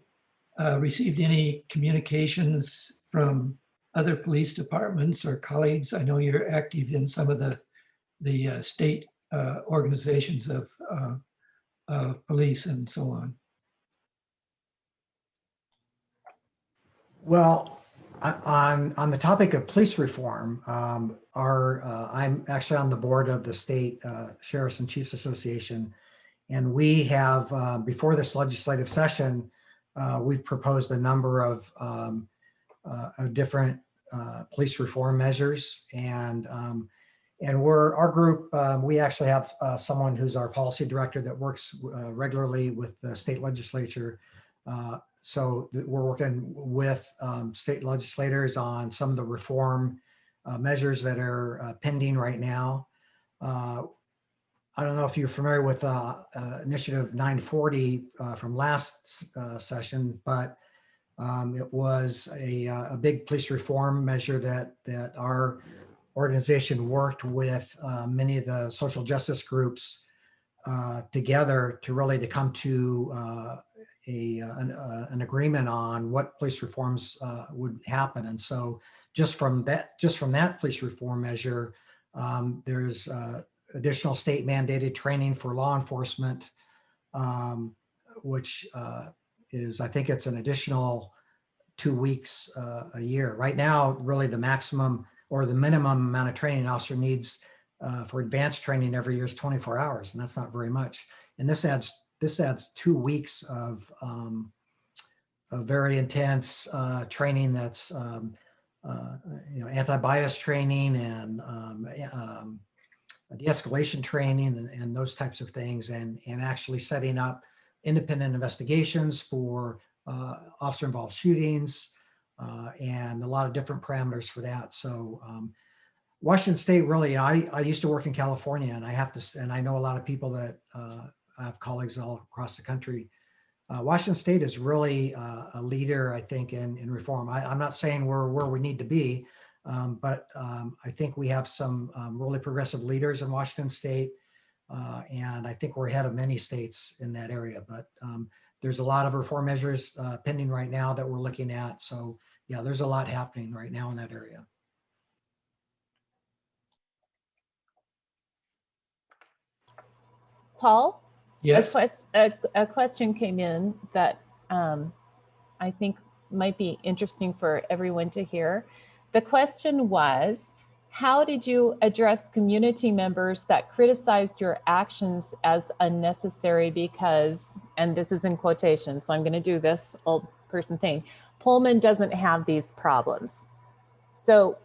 received any communications from other police departments or colleagues? I know you're active in some of the state organizations of police and so on. Well, on the topic of police reform, I'm actually on the board of the State Sheriffs and Chiefs Association, and we have, before this legislative session, we've proposed a number of different police reform measures, and our group, we actually have someone who's our policy director that works regularly with the state legislature. So we're working with state legislators on some of the reform measures that are pending right now. I don't know if you're familiar with Initiative 940 from last session, but it was a big police reform measure that our organization worked with many of the social justice groups together to come to an agreement on what police reforms would happen. And so just from that police reform measure, there's additional state mandated training for law enforcement, which is, I think it's an additional 2 weeks a year. Right now, really the maximum or the minimum amount of training an officer needs for advanced training every year is 24 hours, and that's not very much. And this adds 2 weeks of very intense training that's anti-bias training and de-escalation training and those types of things, and actually setting up independent investigations for officer-involved shootings, and a lot of different parameters for that. So Washington State really, I used to work in California, and I know a lot of people that I have colleagues all across the country. Washington State is really a leader, I think, in reform. I'm not saying we're where we need to be, but I think we have some really progressive leaders in Washington State. And I think we're ahead of many states in that area. But there's a lot of reform measures pending right now that we're looking at. So yeah, there's a lot happening right now in that area. Paul? Yes. A question came in that I think might be interesting for everyone to hear. The question was, how did you address community members that criticized your actions as unnecessary because, and this is in quotation, so I'm going to do this old person thing, Pullman doesn't have these problems. So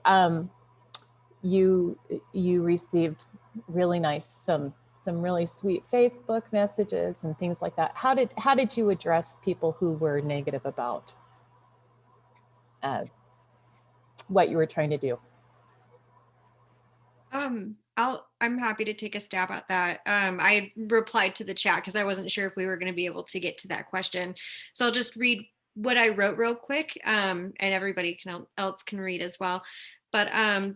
you received really nice, some really sweet Facebook messages and things like that. How did you address people who were negative about what you were trying to do? I'm happy to take a stab at that. I replied to the chat because I wasn't sure if we were going to be able to get to that question. So I'll just read what I wrote real quick, and everybody else can read as well. But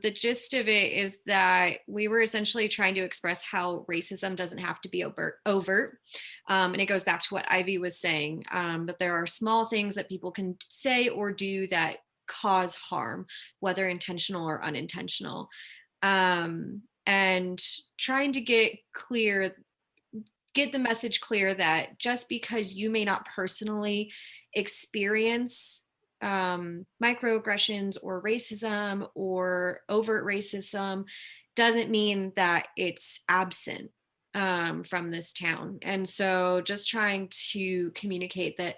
the gist of it is that we were essentially trying to express how racism doesn't have to be overt. And it goes back to what Ivy was saying, but there are small things that people can say or do that cause harm, whether intentional or unintentional. And trying to get the message clear that just because you may not personally experience microaggressions or racism or overt racism doesn't mean that it's absent from this town. And so just trying to communicate that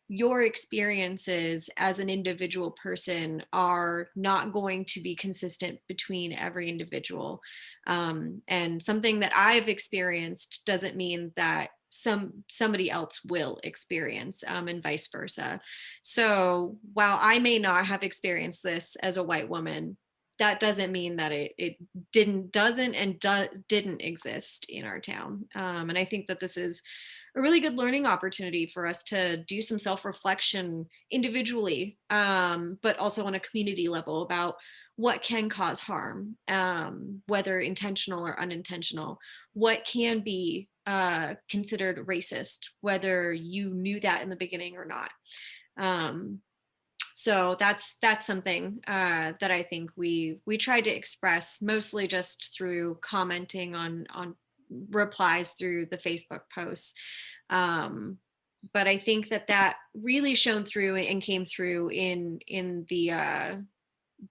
your experiences as an individual person are not going to be consistent between every individual. And something that I've experienced doesn't mean that somebody else will experience, and vice versa. So while I may not have experienced this as a white woman, that doesn't mean that it didn't exist in our town. And I think that this is a really good learning opportunity for us to do some self-reflection individually, but also on a community level about what can cause harm, whether intentional or unintentional, what can be considered racist, whether you knew that in the beginning or not. So that's something that I think we tried to express mostly just through commenting on replies through the Facebook posts. But I think that really shone through and came through in the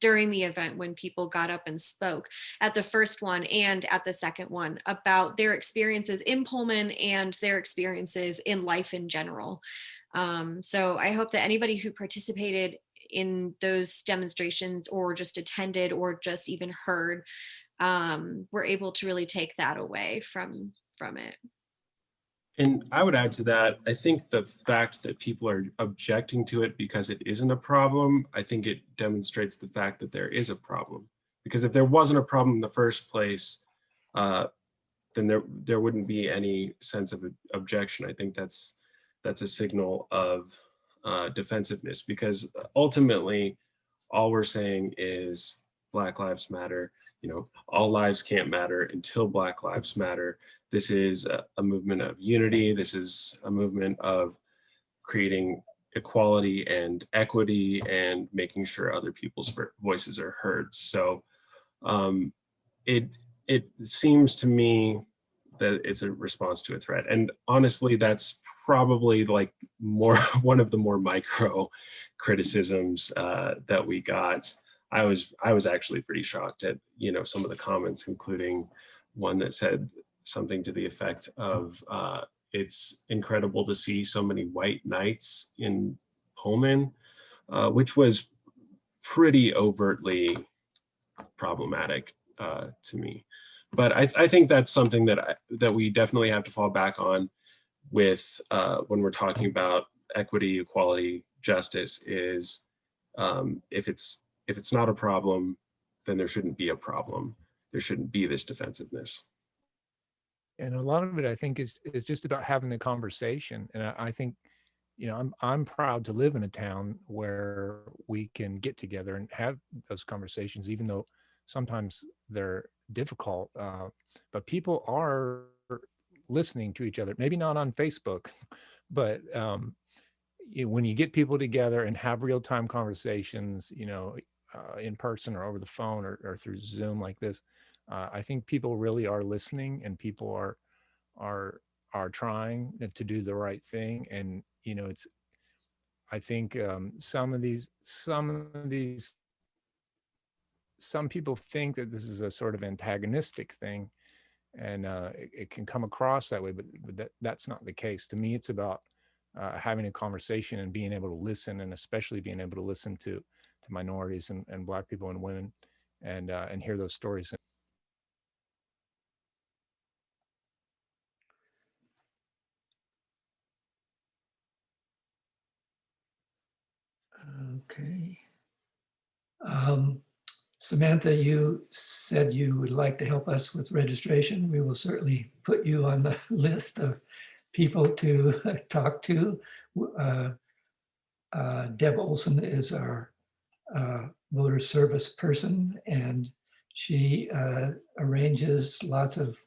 during the event when people got up and spoke at the first one and at the second one about their experiences in Pullman and their experiences in life in general. So I hope that anybody who participated in those demonstrations or just attended or just even heard were able to really take that away from it. And I would add to that, I think the fact that people are objecting to it because it isn't a problem, I think it demonstrates the fact that there is a problem. Because if there wasn't a problem in the first place, then there wouldn't be any sense of objection. I think that's a signal of defensiveness, because ultimately all we're saying is Black Lives Matter. You know, all lives can't matter until Black Lives Matter. This is a movement of unity. This is a movement of creating equality and equity and making sure other people's voices are heard. So it seems to me that it's a response to a threat. And honestly, that's probably like one of the more micro criticisms that we got. I was actually pretty shocked at, you know, some of the comments, including one that said something to the effect of, it's incredible to see so many white knights in Pullman, which was pretty overtly problematic to me. But I think that's something that we definitely have to fall back on. with when we're talking about equity, equality, justice is if it's not a problem, then there shouldn't be a problem. There shouldn't be this defensiveness. And a lot of it, I think, is just about having the conversation. And I think, you know, I'm proud to live in a town where we can get together and have those conversations, even though sometimes they're difficult. But people are listening to each other. Maybe not on Facebook, but when you get people together and have real-time conversations, you know, in person or over the phone or through Zoom like this, I think people really are listening, and people are trying to do the right thing. And you know, I think some people think that this is a sort of antagonistic thing, and it can come across that way, but that's not the case. To me, it's about having a conversation and being able to listen, and especially being able to listen to minorities and Black people and women, and hear those stories. Okay. Samantha, you said you would like to help us with registration. We will certainly put you on the list of people to talk to. Deb Olson is our voter service person, and she arranges lots of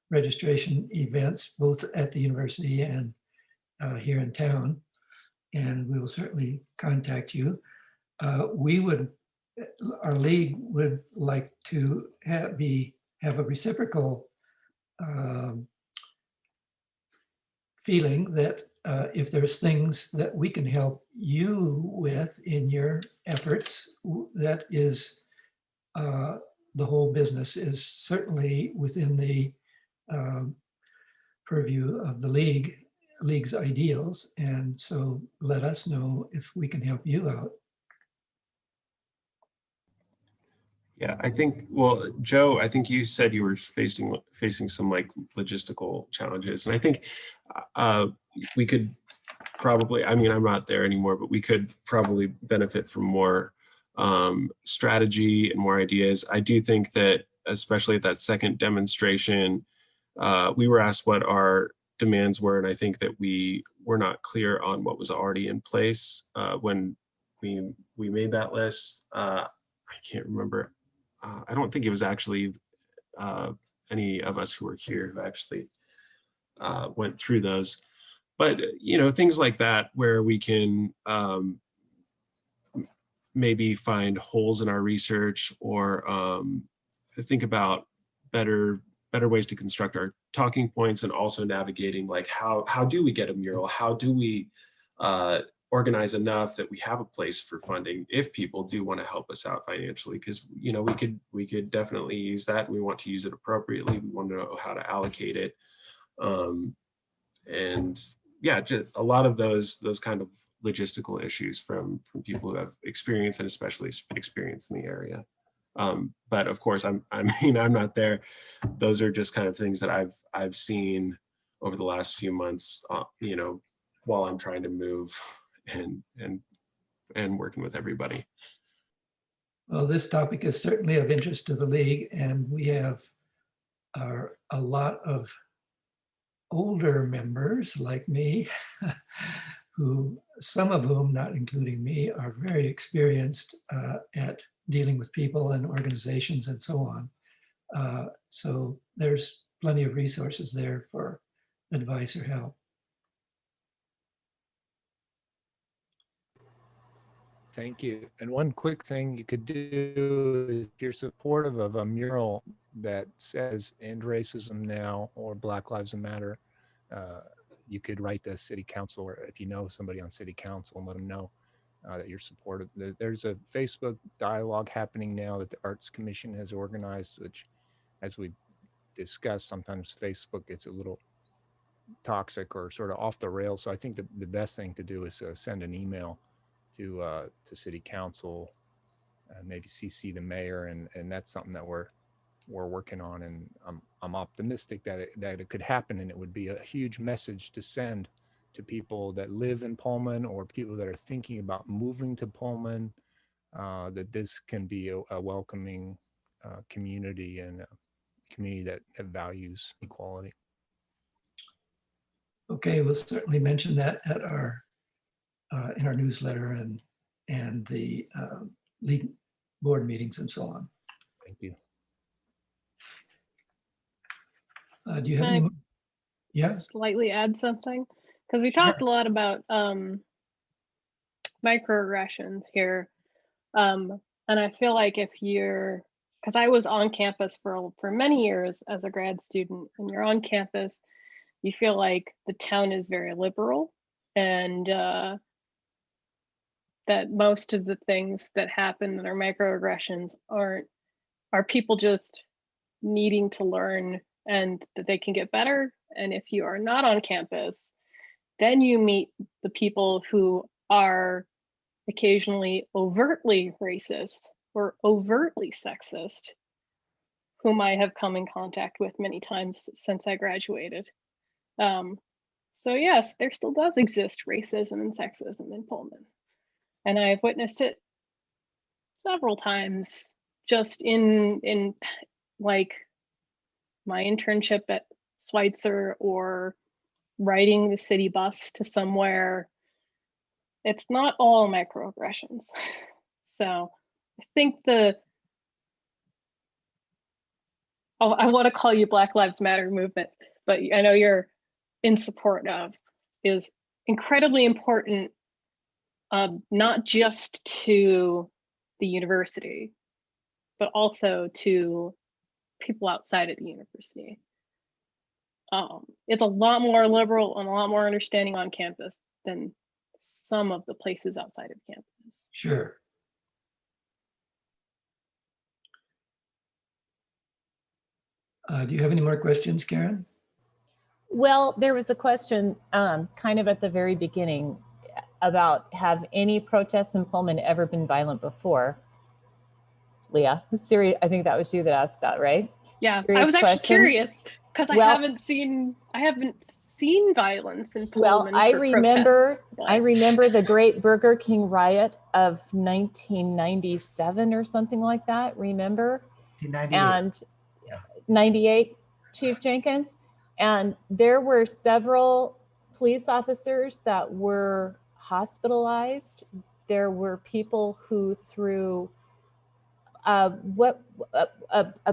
registration events, both at the university and here in town. And we will certainly contact you. Our league would like to have a reciprocal feeling that if there's things that we can help you with in your efforts, that is the whole business is certainly within the purview of the league's ideals. And so let us know if we can help you out. Yeah, I think, well, Joe, I think you said you were facing some like logistical challenges. And I think we could probably, I mean, I'm not there anymore, but we could probably benefit from more strategy and more ideas. I do think that, especially at that second demonstration, we were asked what our demands were. And I think that we were not clear on what was already in place when we made that list. I can't remember. I don't think it was actually any of us who were here who actually went through those. But, you know, things like that where we can maybe find holes in our research, or think about better ways to construct our talking points, and also navigating like how do we get a mural? How do we organize enough that we have a place for funding if people do want to help us out financially? Because, you know, we could definitely use that. We want to use it appropriately. We want to know how to allocate it. And yeah, just a lot of those kind of logistical issues from people who have experience, and especially experience in the area. But of course, I mean, I'm not there. Those are just kind of things that I've seen over the last few months, you know, while I'm trying to move and working with everybody. Well, this topic is certainly of interest to the league, and we have a lot of older members like me, who, some of whom, not including me, are very experienced at dealing with people and organizations and so on. So there's plenty of resources there for advice or help. Thank you. And one quick thing you could do is, if you're supportive of a mural that says "End Racism Now" or "Black Lives Matter," you could write the city council, or if you know somebody on city council, and let them know that you're supportive. There's a Facebook dialogue happening now that the Arts Commission has organized, which, as we discussed, sometimes Facebook gets a little toxic or sort of off the rails. So I think the best thing to do is send an email to city council, maybe CC the mayor, and that's something that we're we're working on, and I'm optimistic that it could happen, and it would be a huge message to send to people that live in Pullman or people that are thinking about moving to Pullman, that this can be a welcoming community, and a community that values equality. Okay, we'll certainly mention that at our in our newsletter and the league board meetings and so on. Thank you. Do you have Can I any? Yeah, slightly add something? Because we Sure. talked a lot about microaggressions here. And I feel like if you're, because I was on campus for many years as a grad student, and you're on campus, you feel like the town is very liberal, and that most of the things that happen that are microaggressions are people just needing to learn, and that they can get better. And if you are not on campus, then you meet the people who are occasionally overtly racist or overtly sexist, whom I have come in contact with many times since I graduated. So yes, there still does exist racism and sexism in Pullman. And I've witnessed it several times just in like my internship at Schweitzer, or riding the city bus to somewhere. It's not all microaggressions. So I think I want to call you Black Lives Matter movement, but I know you're in support of, is incredibly important, not just to the university, but also to people outside of the university. It's a lot more liberal and a lot more understanding on campus than some of the places outside of campus. sure. Do you have any more questions, Karen? Well, there was a question kind of at the very beginning about, have any protests in Pullman ever been violent before? Leah, serious, I think that was you that asked that, right? Yeah, I Serious was actually question. curious because Well- I haven't seen violence in Pullman. Well, I for remember protests, the great Burger King riot of 1997 or something like that. Remember? 1998. And 98, Chief Jenkins. And there were several police officers that were hospitalized. There were people who threw a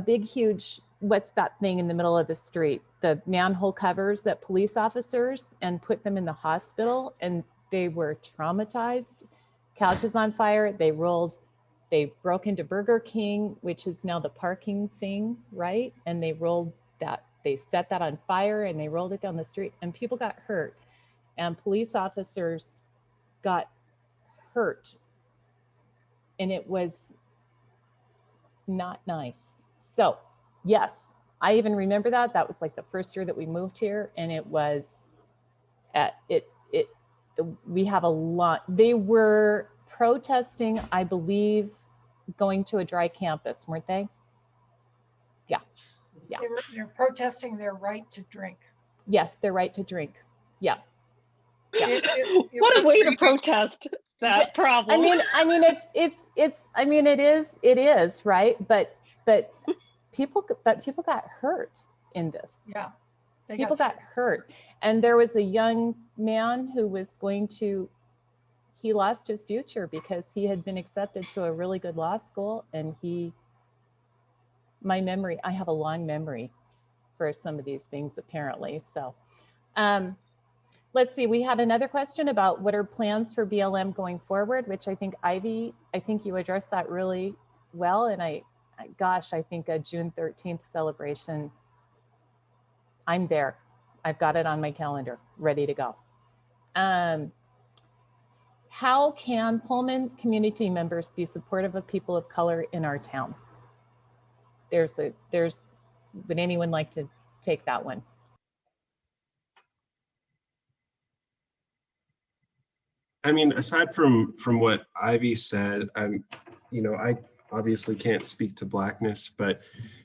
big, huge, what's that thing in the middle of the street? The manhole covers at police officers, and put them in the hospital, and they were traumatized. Couches on fire. They broke into Burger King, which is now the parking thing, right? And they set that on fire, and they rolled it down the street, and people got hurt, and police officers got hurt, and it was not nice. So yes, I even remember that. That was like the first year that we moved here, and it was we have a lot. They were protesting, I believe, going to a dry campus, weren't they? Yeah. They're protesting their right to drink. Yes, their right to drink. Yeah. It what a was way to pretty- protest that problem. it is right, but people got hurt in this. Yeah. they People got sick. hurt, and there was a young man who was he lost his future because he had been accepted to a really good law school, and I have a long memory for some of these things apparently. So let's see, we had another question about what are plans for BLM going forward, which I think Ivy, you addressed that really well. And I think a June 13th celebration, I'm there. I've got it on my calendar, ready to go. How can Pullman community members be supportive of people of color in our town? Would anyone like to take that one? I mean, aside from what Ivy said, obviously can't speak to Blackness, but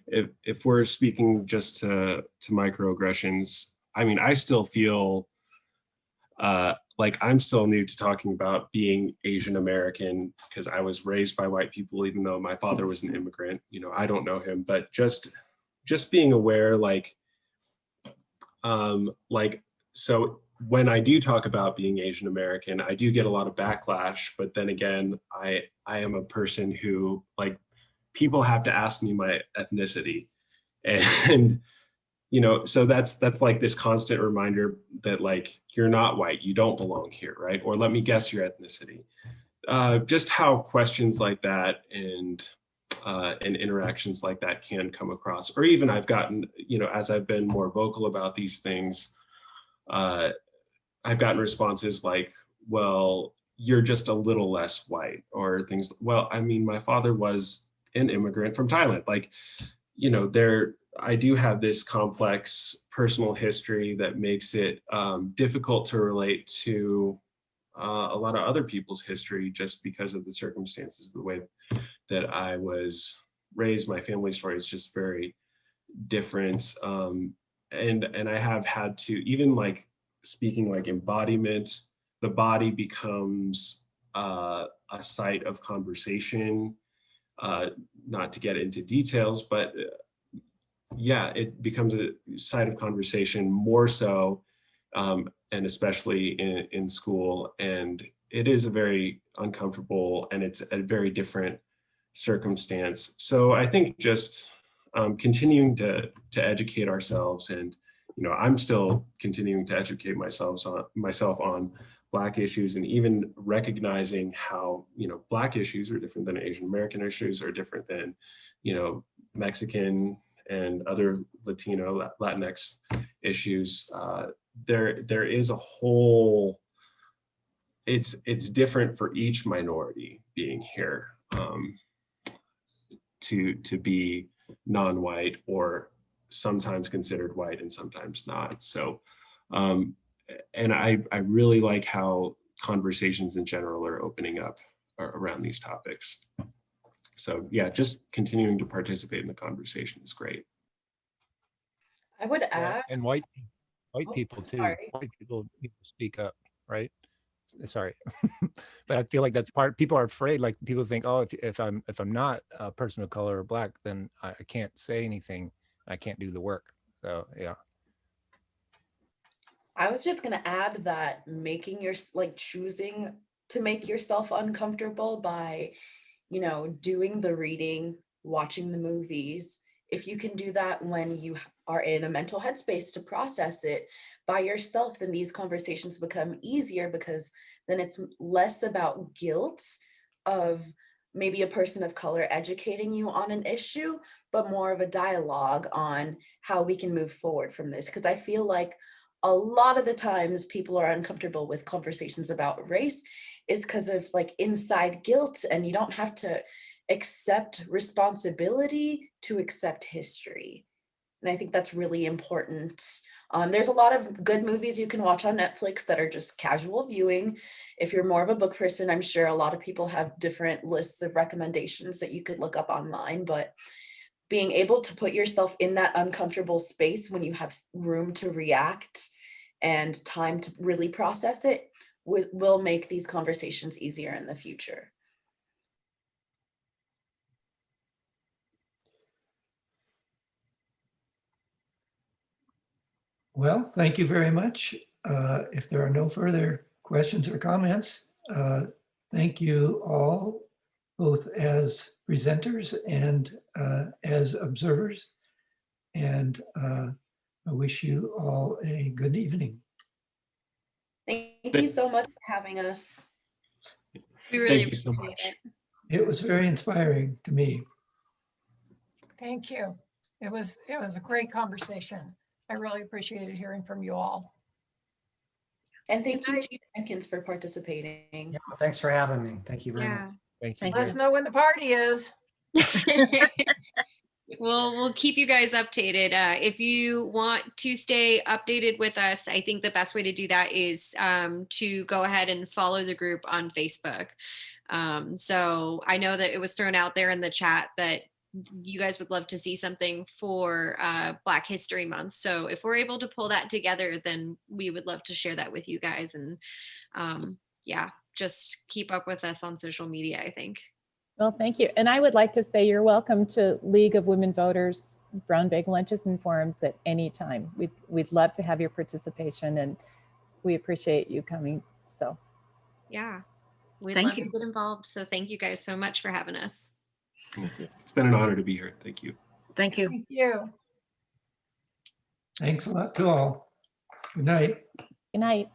if we're speaking just to microaggressions, I mean, I still feel like I'm still new to talking about being Asian American because I was raised by white people, even though my father was an immigrant. You know, I don't know him, but just being aware, so when I do talk about being Asian American, I do get a lot of backlash. But then again, I am a person who, like, people have to ask me my ethnicity, and you know, so that's like this constant reminder that, like, you're not white, you don't belong here, right? Or let me guess your ethnicity. Just how questions like that and interactions like that can come across. Or even I've gotten, you know, as I've been more vocal about these things, I've gotten responses like, well, you're just a little less white, or things. Well, I mean, my father was an immigrant from Thailand. Like, you know, I do have this complex personal history that makes it difficult to relate to a lot of other people's history just because of the circumstances, the way that I was raised. My family story is just very different. And I have had to, even like speaking like embodiment, the body becomes a site of conversation, not to get into details, but yeah, it becomes a site of conversation more so, and especially in school. And it is a very uncomfortable, and it's a very different circumstance. So I think just continuing to educate ourselves, and you know, I'm still continuing to educate myself on Black issues, and even recognizing how, you know, Black issues are different than Asian American issues, are different than, you know, Mexican and other Latino, Latinx issues. There is a whole, it's different for each minority being here, to be non-white, or sometimes considered white and sometimes not. So, and I really like how conversations in general are opening up around these topics. So yeah, just continuing to participate in the conversation is great. I would Yeah, add, and white oh, people too. sorry. White people need to speak up, right? Sorry, but I feel like that's part. People are afraid. Like, people think, oh, if I'm not a person of color or Black, then I can't say anything. I can't do the work. So yeah. I was just gonna add that choosing to make yourself uncomfortable by, you know, doing the reading, watching the movies. If you can do that when you are in a mental headspace to process it by yourself, then these conversations become easier, because then it's less about guilt of maybe a person of color educating you on an issue, but more of a dialogue on how we can move forward from this. Because I feel like a lot of the times people are uncomfortable with conversations about race is because of like inside guilt, and you don't have to accept responsibility to accept history. And I think that's really important. There's a lot of good movies you can watch on Netflix that are just casual viewing. If you're more of a book person, I'm sure a lot of people have different lists of recommendations that you could look up online, but being able to put yourself in that uncomfortable space when you have room to react and time to really process it will make these conversations easier in the future. Well, thank you very much. If there are no further questions or comments, thank you all, both as presenters and as observers. And I wish you all a good evening. Thank you so much for having us. We really Thank you so appreciate much. it. It was very inspiring to me. Thank you. It was a great conversation. I really appreciated hearing from you all. And thank you, Chief Jenkins, for participating. Yeah, thanks for having me. Thank you very Yeah. much. Thank you. Let us know when the party is. We'll keep you guys updated. If you want to stay updated with us, I think the best way to do that is to go ahead and follow the group on Facebook. So I know that it was thrown out there in the chat that you guys would love to see something for Black History Month. So if we're able to pull that together, then we would love to share that with you guys. And yeah, just keep up with us on social media, I think. Well, thank you. And I would like to say you're welcome to League of Women Voters Brown Bag Lunches and Forums at any time. We'd love to have your participation, and we appreciate you coming. So Yeah, we'd Thank love you. to get involved. So thank you guys so much for having us. It's been an honor to be here. Thank you. Thank you. Thank you. Thanks a lot to all. Good night. good night.